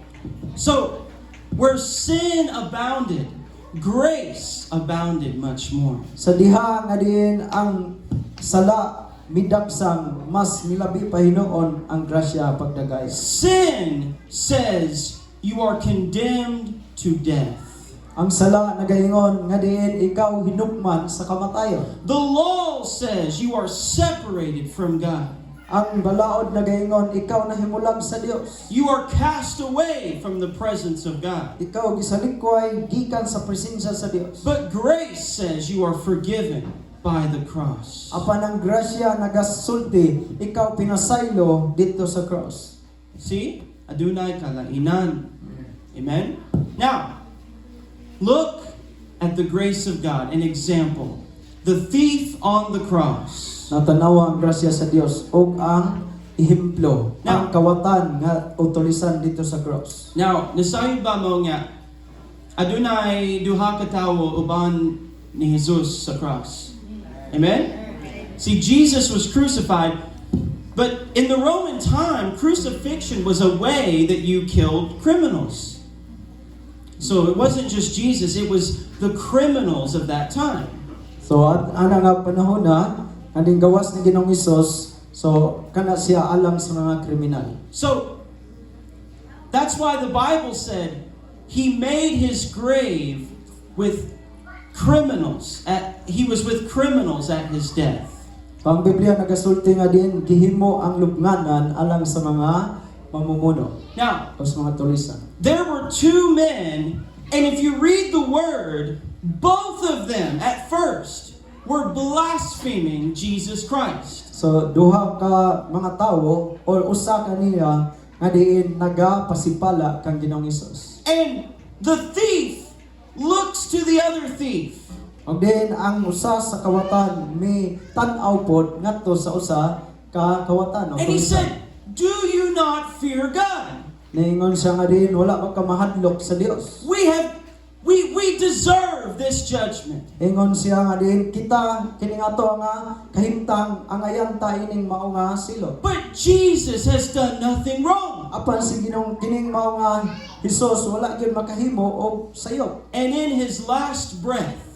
Speaker 1: So, where sin abounded, grace abounded much more.
Speaker 2: Sa diha nga din ang sala midagsang mas milabi pa hinuon ang grasya pagdagay.
Speaker 1: Sin says you are condemned to death.
Speaker 2: Ang sala nagaingon nga diin ikaw hinukman sa kamatayon.
Speaker 1: The law says you are separated from God.
Speaker 2: Ang balaod nagaingon ikaw nahimulag sa Dios.
Speaker 1: You are cast away from the presence of God.
Speaker 2: Ikaw gisalikway gikan sa presensya sa Dios.
Speaker 1: But grace says you are forgiven by the cross.
Speaker 2: Apan ang grasya nagasulti ikaw pinasaylo dito sa cross.
Speaker 1: See? Adunay kalainan. Amen? Now, look at the grace of God, an example. The thief on the cross.
Speaker 2: Natanawa ang grasya sa Dios ug ang ihemplo, ang kawatan nga utulisan dito sa cross.
Speaker 1: Now, nasayod ba mo nga adunay duha ka tawo uban ni Jesus sa cross? Amen? See, Jesus was crucified, but in the Roman time, crucifixion was a way that you killed criminals. So it wasn't just Jesus, it was the criminals of that time.
Speaker 2: So ana nga panahon na aning gawas ni Ginoong Hesus, so kana siya alam sa mga kriminal.
Speaker 1: So that's why the Bible said he made his grave with criminals. He was with criminals at his death.
Speaker 2: Ang Biblia nagasulti nga din gihimo ang lubnganan alang sa mga mamumuno
Speaker 1: Now,
Speaker 2: o sa mga tulisan.
Speaker 1: there were two men, and if you read the word, both of them at first were blaspheming Jesus Christ.
Speaker 2: So duha ka mga tawo o usa ka niya nga diin nagapasipala kang Ginoong Hesus.
Speaker 1: And the thief looks to the other thief.
Speaker 2: Og din ang usa sa kawatan may tan-aw pod ngadto sa usa ka kawatan o
Speaker 1: And he
Speaker 2: tulisan.
Speaker 1: said, "Do you not fear God?
Speaker 2: Naingon siya nga din wala man ka mahadlok sa Dios.
Speaker 1: We deserve this judgment."
Speaker 2: Ingon siya nga din kita kini ato nga kahimtang ang ayan ta ining mao nga silo.
Speaker 1: But Jesus has done nothing wrong.
Speaker 2: Apan si Ginong kining mao nga Hesus wala gyud makahimo og sayo.
Speaker 1: And in his last breath,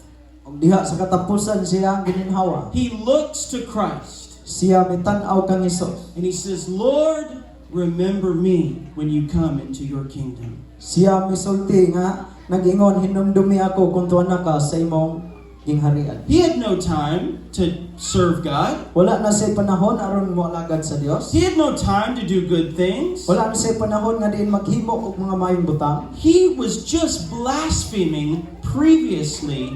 Speaker 2: Og diha sa katapusan siya ang gininhawa.
Speaker 1: he looks to Christ
Speaker 2: Siya mitan-aw kang Hesus.
Speaker 1: and he says, "Lord, remember me when you come into your kingdom."
Speaker 2: Siya misulti nga nag-ingon hinumdumi ako kung tuwa na ka sa imong gingharian.
Speaker 1: He had no time to serve God.
Speaker 2: Wala na say panahon aron mo alagad sa Dios.
Speaker 1: He had no time to do good things.
Speaker 2: Wala na say panahon nga diin maghimo og mga mayong butang.
Speaker 1: He was just blaspheming previously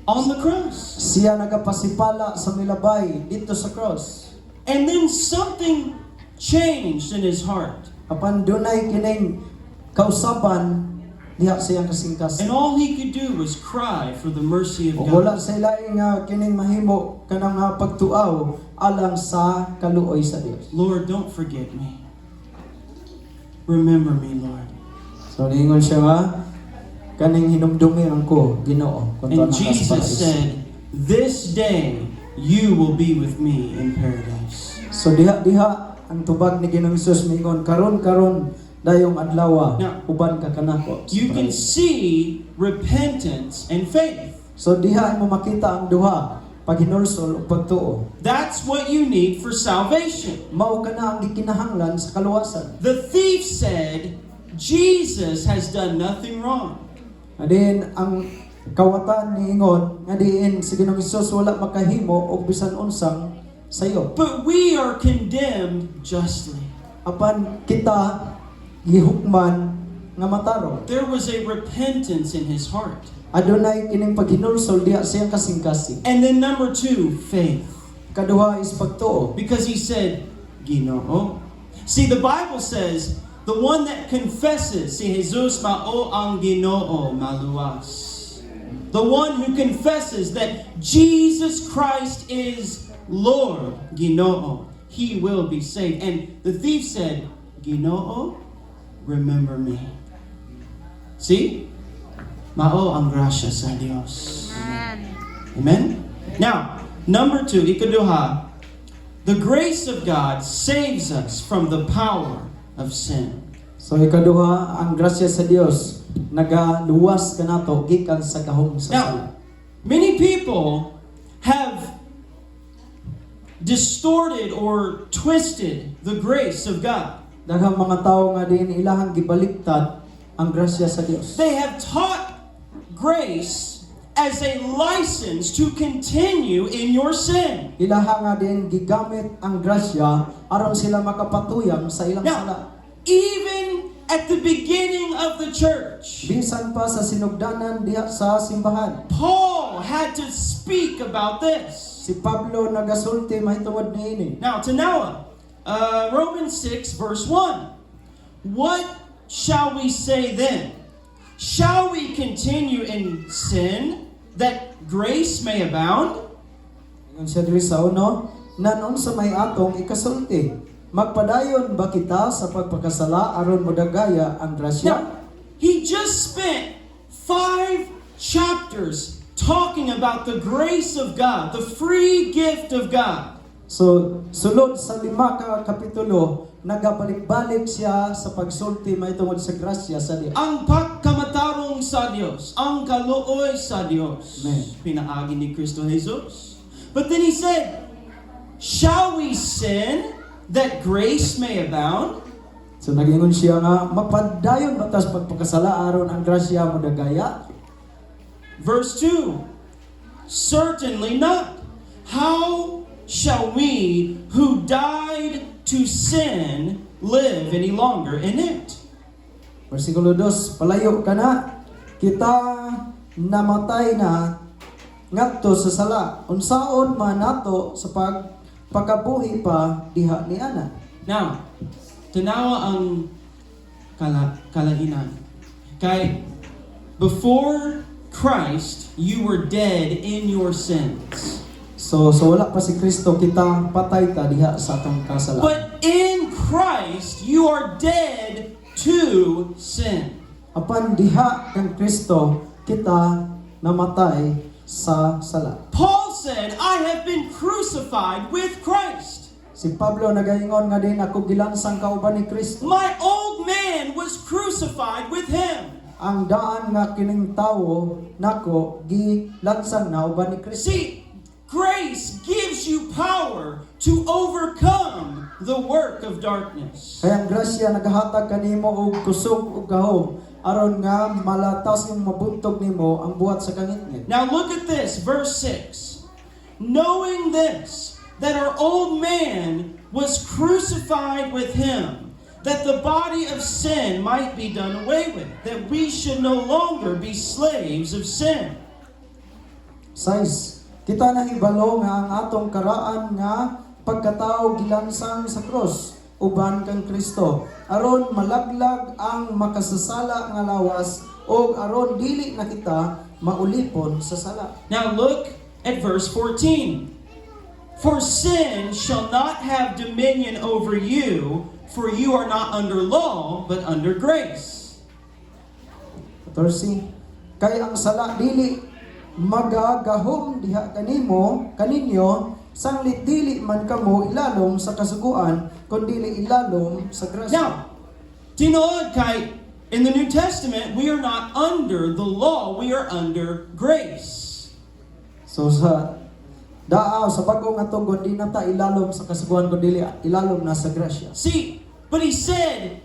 Speaker 1: on the cross.
Speaker 2: Siya nagapasipala sa milabay dito sa cross.
Speaker 1: And then something changed in his heart.
Speaker 2: Apan dunay kining kausaban diha siyang kasingkas.
Speaker 1: And all he could do was cry for the mercy of
Speaker 2: O wala
Speaker 1: God.
Speaker 2: sa ilaing nga kining mahimo kanang pagtuaw alang sa kaluoy sa Dios.
Speaker 1: Lord, don't forget me. Remember me, Lord.
Speaker 2: So niingon siya nga kaning hinumdumi ang ko Ginoo kun tuwa
Speaker 1: And
Speaker 2: na ka sa
Speaker 1: Jesus
Speaker 2: paraiso.
Speaker 1: said, "This day you will be with me in paradise."
Speaker 2: So diha ang tubag ni Ginoong Hesus mingon karon dayong adlaw
Speaker 1: Now,
Speaker 2: uban ka kanako. sa
Speaker 1: You can
Speaker 2: paraiso.
Speaker 1: see repentance and faith.
Speaker 2: So diha mo makita ang duha paghinulsol ug pagtuo.
Speaker 1: That's what you need for salvation.
Speaker 2: Mao kana ang gikinahanglan sa kaluwasan.
Speaker 1: The thief said, "Jesus has done nothing wrong."
Speaker 2: Adin ang kawatan niingon nga diin si Ginoong Hesus wala makahimo og bisan unsang sayo.
Speaker 1: But we are condemned justly.
Speaker 2: Apan kita gihukman nga matarong.
Speaker 1: There was a repentance in his heart.
Speaker 2: Adunay kining paghinulsol diha siyang kasing-kasing.
Speaker 1: And then number 2, faith.
Speaker 2: Kaduha is pagtuo.
Speaker 1: Because he said, "Ginoo." See, the Bible says, the one that confesses, si Jesus mao ang Ginoo maluwas. The one who confesses that Jesus Christ is Lord, Ginoo, he will be saved. And the thief said, "Ginoo, remember me." See? Mao ang grasya sa Dios. Amen? Now, number 2, ikaduha, the grace of God saves us from the power of sin.
Speaker 2: So ikaduha, ang grasya sa Dios nagaluwas kanato gikan sa gahom sa sala.
Speaker 1: Now, many people have distorted or twisted the grace of God.
Speaker 2: Daghang mga tawo nga din ilahang gibaliktad ang grasya sa Dios.
Speaker 1: They have taught grace as a license to continue in your sin.
Speaker 2: Ilahang nga din gigamit ang grasya aron sila makapatuyang sa ilang sala.
Speaker 1: Now, even at the beginning of the church,
Speaker 2: Bisan pa sa sinugdanan diha sa simbahan,
Speaker 1: Paul had to speak about this.
Speaker 2: si Pablo nagasulti mahitungod niini.
Speaker 1: Now, to Noah, Romans 6, verse 1. What shall we say then? Shall we continue in sin that grace may abound?
Speaker 2: Ingon siya diri sa uno, nanon sa may atong ikasulti, magpadayon ba kita sa pagpakasala aron modagaya ang grasya?
Speaker 1: Now, he just spent 5 chapters talking about the grace of God, the free gift of God.
Speaker 2: So, sulod sa 5 ka kapitulo, nagabalik-balik siya sa pagsulti mahitungod sa grasya sa Dios.
Speaker 1: Ang pagkamatarong sa Diyos, ang kaluoy sa Diyos.
Speaker 2: Amen.
Speaker 1: Pinaagi ni Kristo Jesus. But then he said, shall we sin that grace may abound?
Speaker 2: So, nagingon siya nga, mapadayon ba tas pagpakasala aron ang grasya modagaya?
Speaker 1: Verse 2, certainly not. How shall we who died to sin live any longer in it?
Speaker 2: Versikulo 2, palayo ka na, kita namatay na ngadto sa sala. Unsaon man nato sa pagkabuhi pa diha ni ana.
Speaker 1: Now, tanawa ang kalainan. Kay, before Christ, you were dead in your sins.
Speaker 2: So wala pa si Kristo, kita patay ta diha sa atong kasala.
Speaker 1: But in Christ, you are dead to sin.
Speaker 2: Apan diha kang Kristo, kita namatay sa sala.
Speaker 1: Paul said, I have been crucified with Christ.
Speaker 2: Si Pablo nagaingon nga din, ako gilansang kauban ni Kristo.
Speaker 1: My old man was crucified with him.
Speaker 2: Ang daan nga kining tawo nako gilansang na uban ni Kristo.
Speaker 1: See, grace gives you power to overcome the work of darkness.
Speaker 2: Kaya ang grasya nagahatag kanimo og kusog ug gahom aron nga malatas yung mabuntog nimo ang buhat sa kangitngit.
Speaker 1: Now look at this, verse 6. Knowing this, that our old man was crucified with him, that the body of sin might be done away with, that we should no longer be slaves of sin.
Speaker 2: 6. Kita na hibalo nga ang atong karaan nga pagkatao gilansang sa krus uban kang Kristo aron malaglag ang makasasala nga lawas o aron dili na kita maulipon sa sala.
Speaker 1: Now look at verse 14. For sin shall not have dominion over you, for you are not under law, but under grace.
Speaker 2: 14. Kay ang sala dili magagahom diha kaninyo sanglit dili man kamo ilalom sa kasuguan kundi ilalom sa grasya.
Speaker 1: Now, tinuod kay, in the New Testament, we are not under the law, we are under grace.
Speaker 2: So sa daaw sa bag-o nga tugon di na ta ilalom sa kasuguan kundi ilalom na sa grasya.
Speaker 1: See, but he said,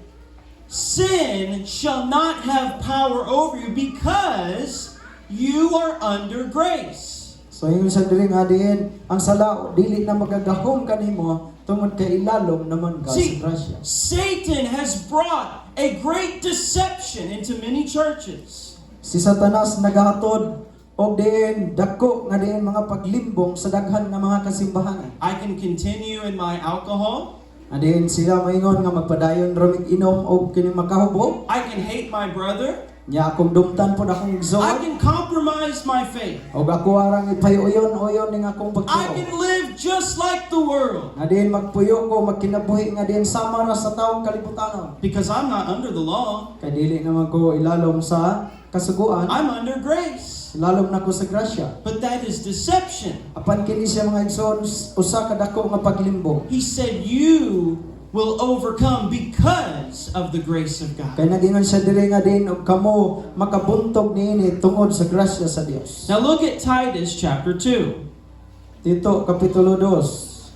Speaker 1: sin shall not have power over you because you are under grace.
Speaker 2: So yung sa diri nga diin ang sala dili na magagahom kanimo tungod kay ilalom naman ka sa
Speaker 1: See,
Speaker 2: grasya.
Speaker 1: Satan has brought a great deception into many churches.
Speaker 2: Si Satanas nagahatod og diin dako nga diin mga paglimbong sa daghan nga mga kasimbahan.
Speaker 1: I can continue in my alcohol.
Speaker 2: Adiin sila maingon nga magpadayon ramig inom og kini makahubog.
Speaker 1: I can hate my brother.
Speaker 2: Nya akong dumtan po akong
Speaker 1: I
Speaker 2: igsoon.
Speaker 1: can compromise my faith.
Speaker 2: Og ako arang ipayo-uyon ning akong
Speaker 1: I
Speaker 2: pagtuo.
Speaker 1: can live just like the world
Speaker 2: Nga diin magpuyo ko magkinabuhi nga diin sama ra sa taong kalibutanon.
Speaker 1: because I'm not under the law.
Speaker 2: Kay dili naman ko ilalom sa kasuguan,
Speaker 1: I'm under grace.
Speaker 2: ilalom na ko sa grasya.
Speaker 1: But that is deception.
Speaker 2: Apan kini siya mga igsoon usa ka dako nga paglimbong.
Speaker 1: He said, you will overcome because of the grace of God.
Speaker 2: Kay nagingon siya diri nga din og kamo makabuntog niini tungod sa grasya sa Dios.
Speaker 1: Now look at Titus chapter 2.
Speaker 2: Tito kapitulo 2.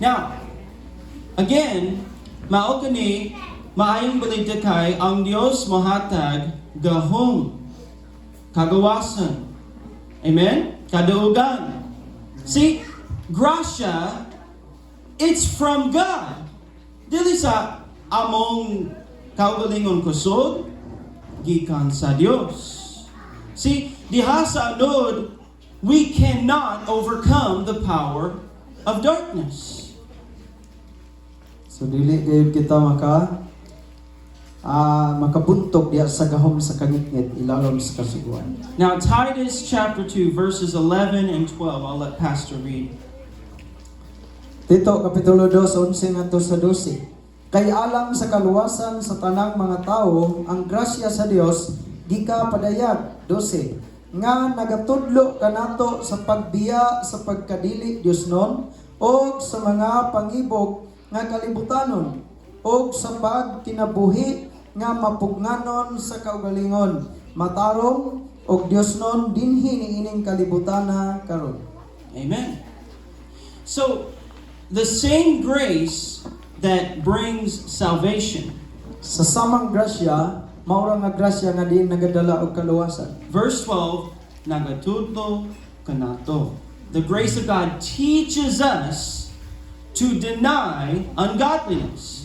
Speaker 1: Now, again, mao kani maayong balita kay ang Dios mohatag gahom kagawasan. Amen? Kadaugan. See, grasya, it's from God. Dili sa among kaugalingon kusog, gikan sa Dios. See, diha sa anod, we cannot overcome the power of darkness.
Speaker 2: So dili gayud kita makabuntog diya sa gahom sa kangitngit ilalom sa kasuguan.
Speaker 1: Now, Titus chapter 2, verses 11 and 12, I'll let Pastor read.
Speaker 2: Tito kapitulo 2 11 ngadto sa 12. Kay alam sa kaluwasan sa tanang mga tao ang grasya sa Dios gika padayag 12 nga nagatudlo kanato sa pagbiya sa pagkadili Diosnon og sa mga pangibog nga kalibutanon og sa pagkinabuhi nga mapugnanon sa kaugalingon matarong og Diosnon dinhi niining kalibutana karon.
Speaker 1: Amen. So, the same grace that brings salvation.
Speaker 2: Sa samang grasya maura nga grasya nga diin nagadala og kaluwasan.
Speaker 1: Verse 12, nagatudlo kanato. The grace of God teaches us to deny ungodliness.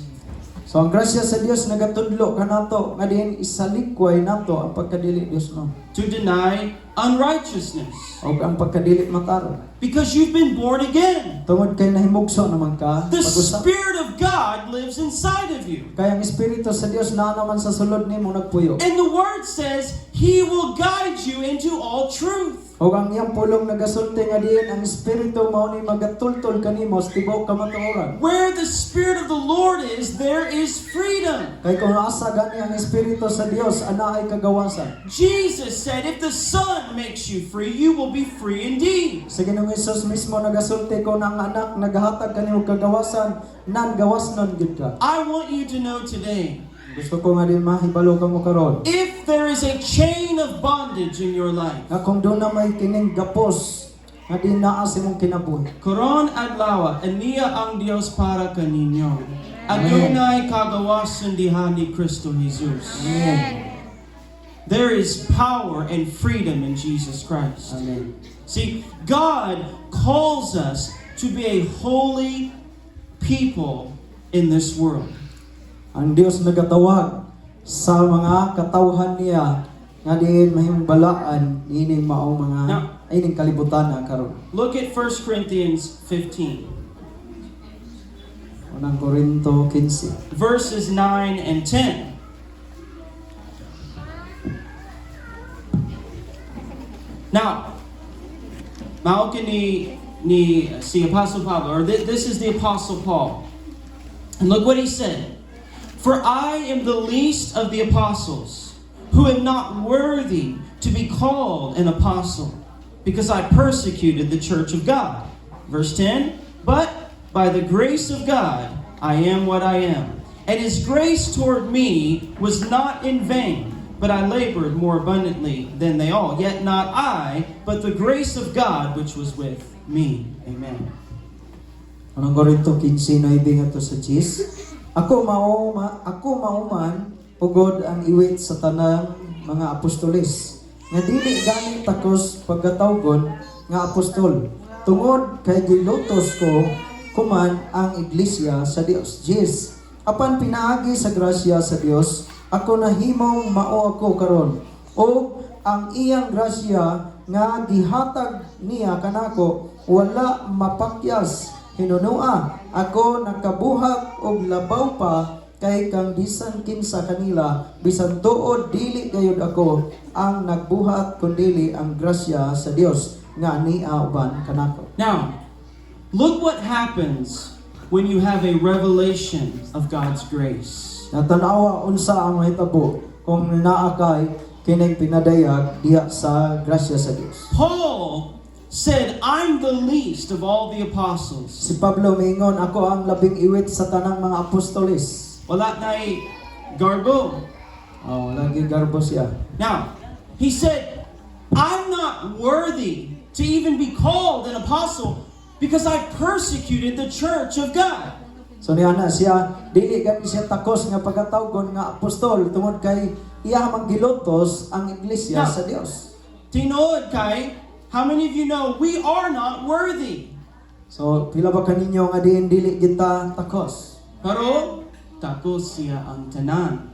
Speaker 2: So ang grasya sa Dios nagatudlo kanato nga diin isalikway nato ang pagkadili Diosnon
Speaker 1: To deny unrighteousness.
Speaker 2: og ang pagkadili matarong.
Speaker 1: Because you've been born again.
Speaker 2: Tungod kay nahimugso naman ka,
Speaker 1: The
Speaker 2: pag-usap
Speaker 1: Spirit of God lives inside of you.
Speaker 2: kay ang Espiritu sa Dios naa naman sa sulod nimo nagpuyo.
Speaker 1: And the Word says He will guide you into all truth.
Speaker 2: Og ang iyang pulong nagasulti nga diin ang Espiritu mao ni magatultol kanimo sa tibuok kamatuoran.
Speaker 1: Where the Spirit of the Lord is, there is freedom.
Speaker 2: Kay kung asa gani ang Espiritu sa Dios ana ay kagawasan.
Speaker 1: Jesus said, if the Son makes you free, you will be free indeed.
Speaker 2: Sa Ginoong Hesus mismo nagasulti ko na ang anak nagahatag kanimo kagawasan nan gawasnon gid ka.
Speaker 1: I want you to know today,
Speaker 2: Gusto ko nga din mahibalo ka mo karon.
Speaker 1: if there is a chain of bondage in your life,
Speaker 2: Nga kung doon na may kining gapos nga di naa sa imong kinabuhi.
Speaker 1: Koron adlaw, aniya ang Dios para kaninyo. Adunay kagawasan diha ni Kristo Jesus.
Speaker 2: Amen.
Speaker 1: There is power and freedom in Jesus Christ.
Speaker 2: Amen.
Speaker 1: See, God calls us to be a holy people in this world.
Speaker 2: Ang Dios nagatawag sa mga katawhan niya nga diin mahimbalaan ining mao mga
Speaker 1: Now-
Speaker 2: ining kalibutan na karon.
Speaker 1: Look at 1 Corinthians 15,
Speaker 2: Unang Korinto 15.
Speaker 1: verses 9 and 10. Now, mao kini ni si Apostle Pablo, or this is the Apostle Paul. And look what he said. For I am the least of the apostles, who am not worthy to be called an apostle, because I persecuted the church of God. Verse 10, but by the grace of God, I am what I am. And his grace toward me was not in vain, but I labored more abundantly than they all. Yet not I, but the grace of God which was with me. Amen.
Speaker 2: Unang Korinto 15 na ibingat to sa chis. Ako mauman ugod ang iwit sa tanang mga apostoles. Nga dili gani takos pagkatawgon nga apostol. Tungod kay gilutos ko kuman ang iglesia sa Dios. Jis, apan pinaagi sa grasya sa Dios, ako nahimong mao ako karon. O ang iyang grasya nga gihatag niya kanako wala mapakyas. Hinunua, ako nakabuhat og labaw pa kay kang bisan kinsa kanila, bisan tuod dili gayud ako ang nagbuhat kundili ang grasya sa Dios nga niya uban kanako.
Speaker 1: Now, look what happens when you have a revelation of God's grace.
Speaker 2: Natanawa unsa ang mahitabo kung naa kay kining pinadayag diha sa grasya sa Dios.
Speaker 1: Paul said, I'm the least of all the apostles.
Speaker 2: Si Pablo miingon, ako ang labing iwit sa tanang mga apostolis.
Speaker 1: Wala na'y garbo.
Speaker 2: Oh, lagi garbo siya.
Speaker 1: Now, he said, I'm not worthy to even be called an apostle because I persecuted the church of God.
Speaker 2: So niya na siya, dili gani siya takos nga pagkatawgon nga apostol tungod kay iya manggilotos ang iglesia
Speaker 1: Now,
Speaker 2: sa Dios.
Speaker 1: Tinood kay, how many of you know we are not worthy?
Speaker 2: So pila ba kaninyo nga diin dili kita takos?
Speaker 1: Pero, takos siya ang tanan.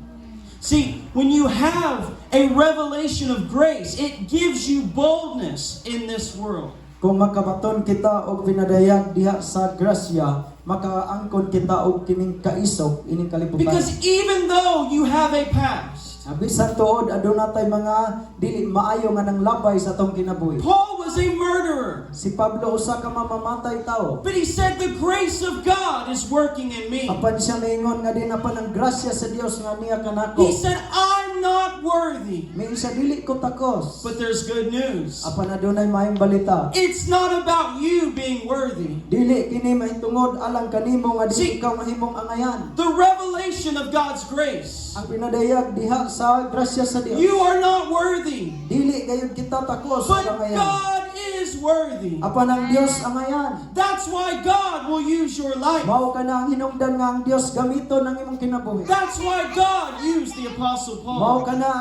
Speaker 1: See, when you have a revelation of grace, it gives you boldness in this world.
Speaker 2: Kung makabaton kita og pinadayag diha sa grasya, makaangkon kita og kining kaisog ining kalibutan.
Speaker 1: Because even though you have a past,
Speaker 2: Bisan tuod aduna tay mga dili maayo nga nang labay sa atong kinabuhi.
Speaker 1: Paul was a murderer.
Speaker 2: Si Pablo usa ka mamamatay tao.
Speaker 1: But he said the grace of God is working in me.
Speaker 2: Apan siya maingon nga din apan ang grasya sa Dios nga niya kanako.
Speaker 1: He said, I'm not worthy.
Speaker 2: May isa dili ko takos.
Speaker 1: But there's good news.
Speaker 2: Apan adunay maayong balita.
Speaker 1: It's not about you being worthy.
Speaker 2: Dili kini mahitungod alang kanimo nga
Speaker 1: See,
Speaker 2: dili ikaw mahimong angayan.
Speaker 1: The revelation of God's grace.
Speaker 2: Ang pinadayag diha sa grasya sa Dios.
Speaker 1: You are not worthy.
Speaker 2: Dili gayud kita takos
Speaker 1: But
Speaker 2: sa angayan.
Speaker 1: God is worthy.
Speaker 2: Apan ang Dios angayan.
Speaker 1: That's why God will use your life.
Speaker 2: Mao ka na ang hinungdan nga ang Dios gamiton ang imong kinabuhi.
Speaker 1: That's why God used the Apostle
Speaker 2: Mao
Speaker 1: Paul.
Speaker 2: ka na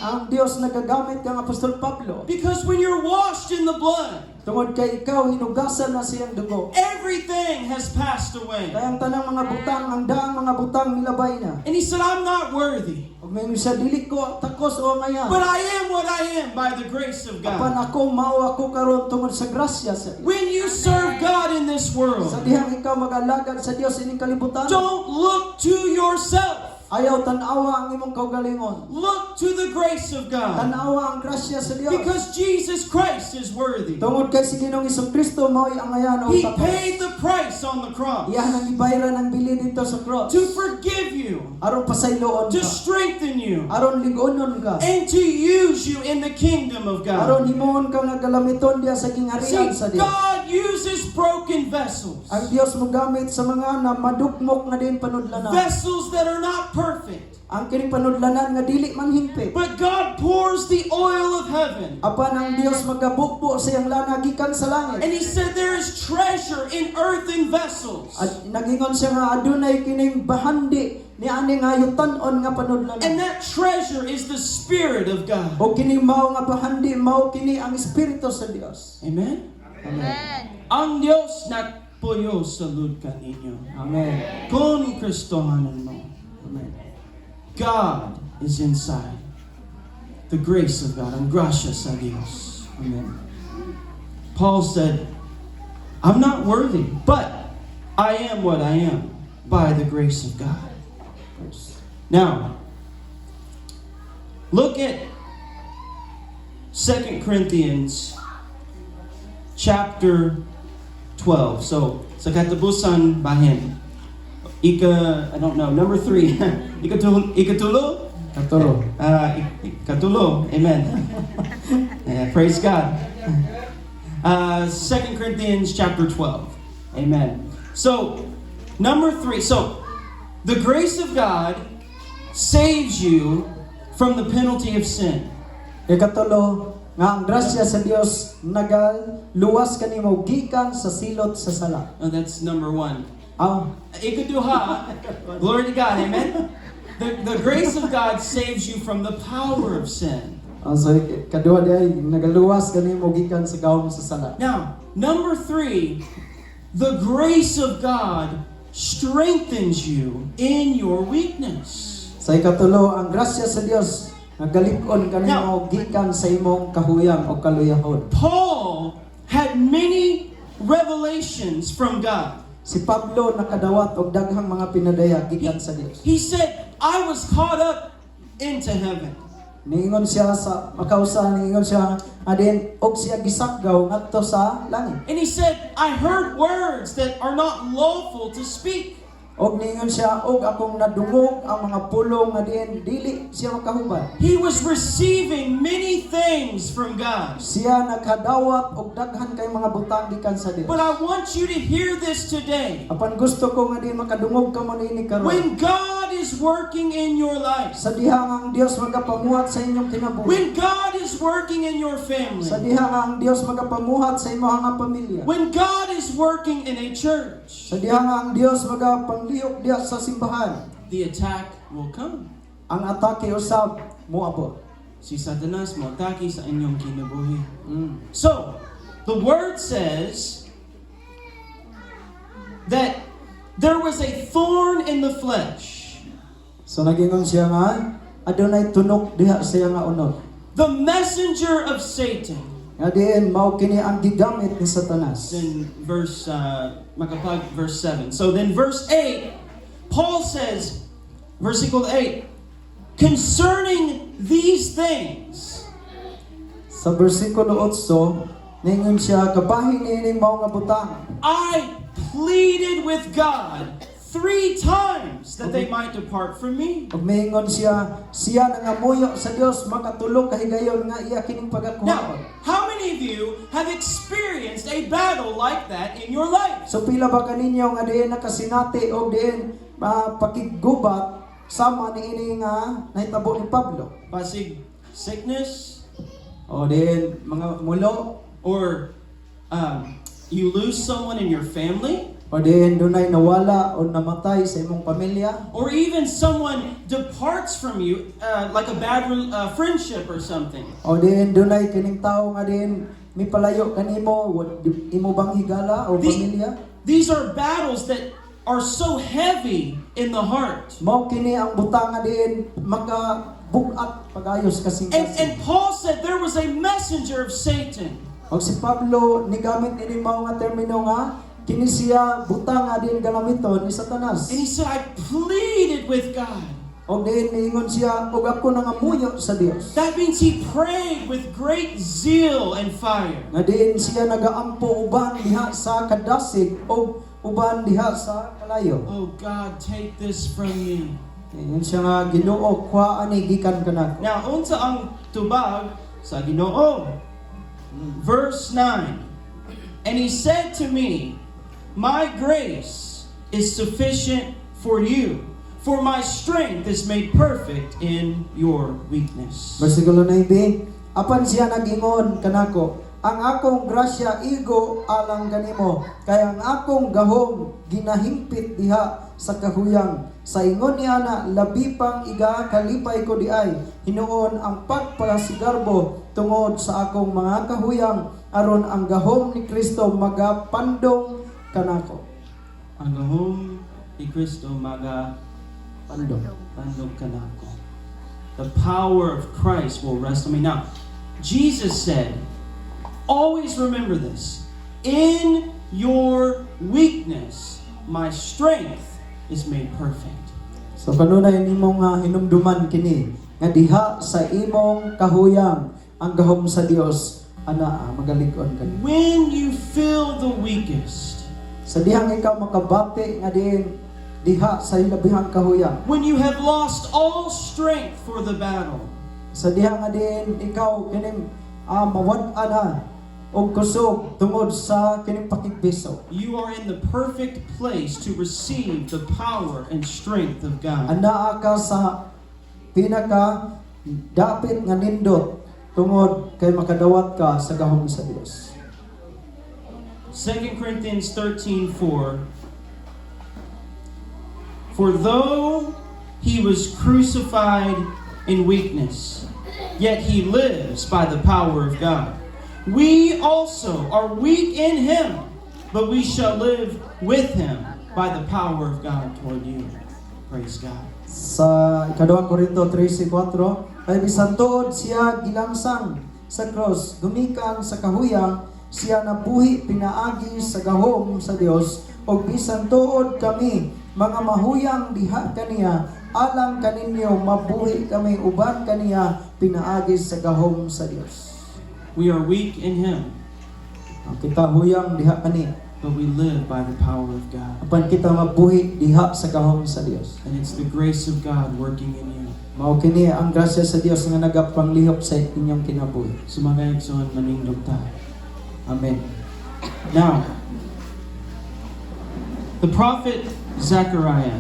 Speaker 2: ang Dios nagagamit kang Apostol Pablo.
Speaker 1: Because when you're washed in the blood,
Speaker 2: Tungod kay ikaw hinugasan na siyang dugo.
Speaker 1: everything has passed away.
Speaker 2: Kaya ang tanang mga butang, ang daang mga butang nilabay na.
Speaker 1: And he said, I'm not worthy.
Speaker 2: Ug may siya dili ko takos o ngayon.
Speaker 1: But I am what I am by the grace of
Speaker 2: Apan
Speaker 1: God.
Speaker 2: ako mao ako karon tungod sa grasya sa Dios.
Speaker 1: When you serve God in this world,
Speaker 2: Sa dihang ikaw mag-alagad sa Dios ining kalibutan.
Speaker 1: don't look to yourself.
Speaker 2: Ayaw tanawa ang imong kaugalingon.
Speaker 1: Look to the grace of God.
Speaker 2: Tanawa ang grasya sa Dios.
Speaker 1: Because Jesus Christ is worthy.
Speaker 2: Tungod kay si Ginoong Kristo mao'y angayan o
Speaker 1: He
Speaker 2: takos.
Speaker 1: paid the price on the cross
Speaker 2: Iyan ang ibayran ang bilin dito sa cross.
Speaker 1: to forgive you,
Speaker 2: Aron pasayloon
Speaker 1: to
Speaker 2: ka.
Speaker 1: strengthen you,
Speaker 2: Aron ligonon ka.
Speaker 1: and to use you in the kingdom of God.
Speaker 2: Aron himuon ka nga galamiton diya sa gingharian sa
Speaker 1: See,
Speaker 2: Dios.
Speaker 1: God uses broken vessels,
Speaker 2: Ang Dios mo gamit sa mga na madukmok nga din panudlanan.
Speaker 1: vessels that are not perfect.
Speaker 2: Ang kining panudlanan nga dili man hingpit.
Speaker 1: But God pours the oil of heaven.
Speaker 2: Apan ang Dios magabukbo sa iyang lana gikan sa langit.
Speaker 1: And He said there is treasure in earthen vessels.
Speaker 2: At nagingon siya nga adunay kining bahandi ni ani nga yutan-on nga
Speaker 1: And
Speaker 2: panudlanan.
Speaker 1: that treasure is the Spirit of God.
Speaker 2: O kini mao nga bahandi mao kini ang espiritu sa Dios.
Speaker 1: Amen?
Speaker 2: Amen.
Speaker 1: Ang Diyos nagpuyo sa lud kaninyo.
Speaker 2: Amen.
Speaker 1: Kung Kristohanan mo.
Speaker 2: Amen.
Speaker 1: God is inside. The grace of God. Ang grasya sa Diyos.
Speaker 2: Amen.
Speaker 1: Paul said, I'm not worthy, but I am what I am by the grace of God. Now, look at 2 Corinthians chapter 12. So, sa katapusan bahin. I don't know, number 3. Ikatulo?
Speaker 2: Katuro.
Speaker 1: Katulo. Amen. Praise God. 2 Corinthians chapter 12. Amen. So, number 3. So, the grace of God saves you from the penalty of sin.
Speaker 2: Ikatulo, nga ang grasya sa Dios nagaluwas kanimo gikan sa silot sa sala.
Speaker 1: Oh, that's number 1. Ikaduha, glory to God, amen? The grace of God saves you from the power of sin.
Speaker 2: So kaduha di ay nagaluwas kanimo gikan sa gawom sa sala.
Speaker 1: Now, number 3, the grace of God strengthens you in your weakness.
Speaker 2: Sa ikatulo, ang grasya sa Dios nagalig-on kanimo gikan sa imong kahuyang o kaluyahon.
Speaker 1: Paul had many revelations from God.
Speaker 2: Si Pablo nakadawat og daghang mga pinadaya gikan sa Dios.
Speaker 1: He said, I was caught up into heaven.
Speaker 2: Niingon siya sa makausa, niingon siya adin og siya gisakgaw ngadto sa langit.
Speaker 1: And he said, I heard words that are not lawful to speak.
Speaker 2: Og ningon siya, og akong nadungog ang mga pulong nga diin dili siya makahubad.
Speaker 1: He was receiving many things from God.
Speaker 2: Siya nakadawat og daghan kay mga butang gikan sa Dios.
Speaker 1: But I want you to hear this today.
Speaker 2: Apan gusto ko nga di makadungog ka mo niini karon.
Speaker 1: When God is working in your life,
Speaker 2: Sa dihang ang Dios magapamuhat sa inyong kinabuhi.
Speaker 1: when God is working in your family,
Speaker 2: Sa dihang ang Dios magapamuhat sa imong nga pamilya.
Speaker 1: when God is working in a church,
Speaker 2: Sa dihang ang Dios magapanglihok diha sa simbahan.
Speaker 1: the attack will come.
Speaker 2: Ang atake usab moabot.
Speaker 1: Si Satanas mo atake sa inyong kinabuhi. So, the word says that there was a thorn in the flesh.
Speaker 2: So nagingon siya nga adunay tunok diha sa iya nga unod.
Speaker 1: The messenger of Satan.
Speaker 2: Nga diin mao kini ang gigamit ni Satanas.
Speaker 1: Then verse 7. So then verse 8, Paul says, versicle 8, concerning these things,
Speaker 2: Sa bersikulo 8 ningon siya kabahin niining mao nga butang.
Speaker 1: I pleaded with God 3 times that they might depart from me.
Speaker 2: Ug miingon siya nangamuyo sa Dios makatulog kahigayon nga iya kining
Speaker 1: Now,
Speaker 2: pagakuhaon.
Speaker 1: how many of you have experienced a battle like that in your life?
Speaker 2: So pila ba kaninyo nga diin nakasinati o diin pakigubat sama niini nga nahitabo ni Pablo?
Speaker 1: Pasig sickness,
Speaker 2: O diin mga mulo
Speaker 1: or you lose someone in your family,
Speaker 2: o diin dunay nawala o namatay sa imong pamilya.
Speaker 1: or even someone departs from you, like a bad friendship or something.
Speaker 2: O diin dunay kining tawo nga diin mipalayo kanimo imo bang higala o pamilya.
Speaker 1: These are battles that are so heavy in the heart.
Speaker 2: Mao kini ang butang nga diin makabugat pagayos kasing
Speaker 1: And Paul said there was a messenger of Satan.
Speaker 2: Og si Pablo nigamit ini mao nga termino nga kini siya butang nga diin galamiton ni Satanas.
Speaker 1: And he said, I pleaded with God.
Speaker 2: Og diin niingon siya og ako nangamuyo sa Dios.
Speaker 1: That means he prayed with great zeal and fire.
Speaker 2: Nga diin siya nagaampo uban diha sa kadasig og uban diha sa kalayo.
Speaker 1: Oh God, take this from me.
Speaker 2: Ingon siya nga Ginoo kuha ani gikan kanako.
Speaker 1: Now, unsa ang tubag sa Ginoo? Verse 9. And he said to me, my grace is sufficient for you, for my strength is made perfect in your weakness.
Speaker 2: Versikulo 9. Apan siya nagingon kanako, ang akong grasya igo alang kanimo, kay ang akong gahom ginahimpit diha sa kahuyang. Sa ingon niya na labi pang iga kalipay ko diay, hinuon ang pagpasigarbo tungod sa akong mga kahuyang, aron ang gahom ni Kristo magapandong kanako.
Speaker 1: Ang gahom ni Kristo
Speaker 2: Pandong.
Speaker 1: pandog kanako. The power of Christ will rest on me. Now, Jesus said, always remember this, in your weakness, my strength is made perfect.
Speaker 2: So kanunay nimo nga hinumduman kini nga diha sa imong kahuyang ang gahom sa Dios ana magalig-on kani.
Speaker 1: When you feel the weakest,
Speaker 2: Sa dihang ikaw makabati nga diin diha sa ilabihang kahuyang.
Speaker 1: when you have lost all strength for the battle,
Speaker 2: Sa dihang nga diin ikaw kining mawad-an na og kusog tungod sa kining pakigbiso.
Speaker 1: you are in the perfect place to receive the power and strength of God.
Speaker 2: Anaa ka sa pinaka dapit nga nindot tungod kay makadawat ka sa gahom sa Dios.
Speaker 1: 2 Corinthians 13:4. For though he was crucified in weakness, yet he lives by the power of God. We also are weak in him, but we shall live with him by the power of God toward you. Praise God.
Speaker 2: Sa ikaduhang Korinto 13:4, kay bisan tuod siya gilangsang sa cross, gumikan sa kahuyang, siya nabuhi pinaagi sa gahom sa Dios, og bisan tuod kami mga mahuyang diha kaniya, alang kaninyo mabuhi kami uban kaniya pinaagi sa gahom sa Dios.
Speaker 1: We are weak in him,
Speaker 2: Ang kita huyang diha kani,
Speaker 1: but we live by the power of God.
Speaker 2: Apan kita mabuhi diha sa gahom sa Dios.
Speaker 1: And it's the grace of God working in you.
Speaker 2: Mao kini ang grasya sa Dios nga nagapanglihok sa inyong kinabuhi.
Speaker 1: So mga igsoon, manindog tayo.
Speaker 2: Amen.
Speaker 1: Now, the prophet Zechariah,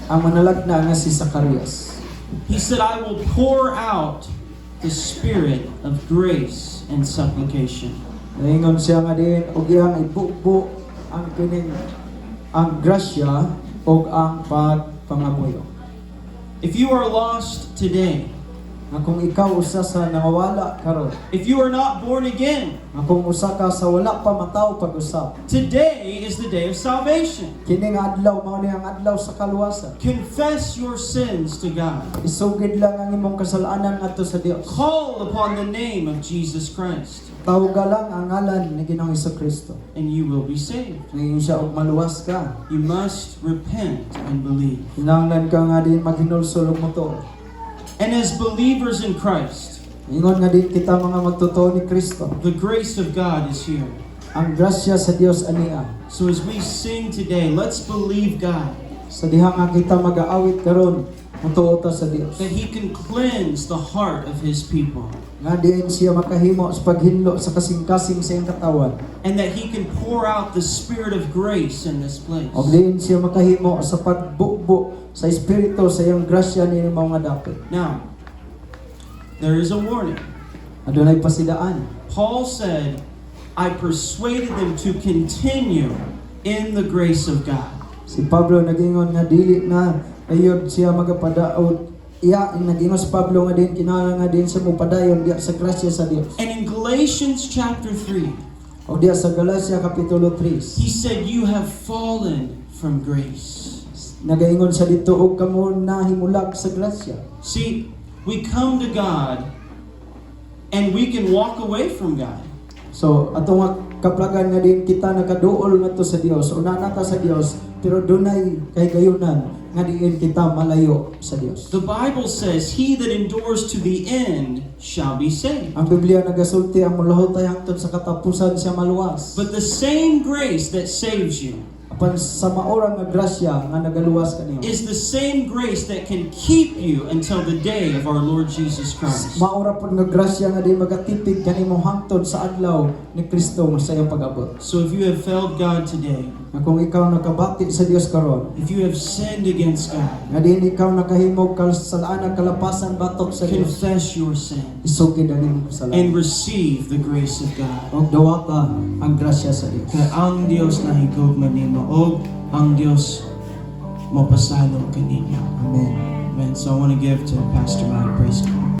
Speaker 2: Ang manalagna nga si Zacarias.
Speaker 1: he said, I will pour out the spirit of grace and supplication.
Speaker 2: Naingon siya nga din og iyang ibubo ang kining ang grasya og ang pagpangamuyo.
Speaker 1: If you are lost today,
Speaker 2: Nga kung ikaw usa sa nawawala karon,
Speaker 1: if you are not born again,
Speaker 2: nga kung usa ka sa wala pa mataw pag-usap,
Speaker 1: today is the day of salvation.
Speaker 2: kini nga adlaw mao ni ang adlaw sa kaluwasan.
Speaker 1: Confess your sins to God.
Speaker 2: Isugid lang ang imong kasalanan ngadto sa Dios.
Speaker 1: Call upon the name of Jesus Christ,
Speaker 2: Tawga lang ang ngalan ni Ginoong Hesukristo.
Speaker 1: and you will be saved.
Speaker 2: Ngayon siya og maluwas ka.
Speaker 1: You must repent and believe.
Speaker 2: Kinahanglan ka nga din maghinulsol og motor.
Speaker 1: And as believers in Christ,
Speaker 2: Ingon nga din kita mga magtotoo ni Kristo.
Speaker 1: the grace of God is here.
Speaker 2: Ang grasya sa Dios ania.
Speaker 1: So as we sing today, let's believe God
Speaker 2: Sa diha nga kita mag-aawit karon, mutuo ta sa Dios.
Speaker 1: that He can cleanse the heart of His people,
Speaker 2: Nga diin siya makahimo sa paghinlo sa kasing-kasing sa iyang katawan.
Speaker 1: and that He can pour out the Spirit of grace in this place.
Speaker 2: O diin siya makahimo sa pagbukbo sa espiritu sa iyang grasya ni mga dapit.
Speaker 1: Now, there is a warning.
Speaker 2: Adunay pasidaan.
Speaker 1: Paul said, I persuaded them to continue in the grace of God.
Speaker 2: Si Pablo nagingon nga dili na ayod siya magapadaod. Iya nagingon si Pablo nga din kinahanglan nga din sa mupadayon diya sa grasya sa Dios.
Speaker 1: And in Galatians chapter 3,
Speaker 2: O diya sa Galacia kapitulo 3.
Speaker 1: he said, you have fallen from grace.
Speaker 2: Nagaingon sa dito og kamo nahimulag sa grasya.
Speaker 1: See, we come to God and we can walk away from God.
Speaker 2: So ato nga kaplagan nga din kita nagaduol ngadto sa Dios o nanata sa Dios pero dunay kay gayunan nga diin kita malayo sa Dios.
Speaker 1: The Bible says, he that endures to the end shall be saved.
Speaker 2: Ang Biblia nagasulti ang mulahutay hangtod sa katapusan siya maluwas.
Speaker 1: But the same grace that saves you
Speaker 2: Apan sa maorang nga grasya nga nagaluwas kaniya.
Speaker 1: is the same grace that can keep you until the day of our Lord Jesus Christ.
Speaker 2: Maora pod nga grasya nga di magatipid kanimo hangtod sa adlaw ni Kristo nga sa iyang pag-abot.
Speaker 1: So if you have failed God today,
Speaker 2: Nga kung ikaw nakabati sa Dios karon,
Speaker 1: if you have sinned against God,
Speaker 2: nga din ikaw nakahimog kasalanan kalapasan batok sa Dios,
Speaker 1: confess your sin
Speaker 2: isugid ang imong kasalanan.
Speaker 1: and receive the grace of God.
Speaker 2: Og dawata ang grasya sa Dios.
Speaker 1: Kaya ang Diyos na higugma nimo o ang Diyos mapasalo kaninyo.
Speaker 2: Amen.
Speaker 1: Amen. So I want to give to Pastor Mike. Praise God.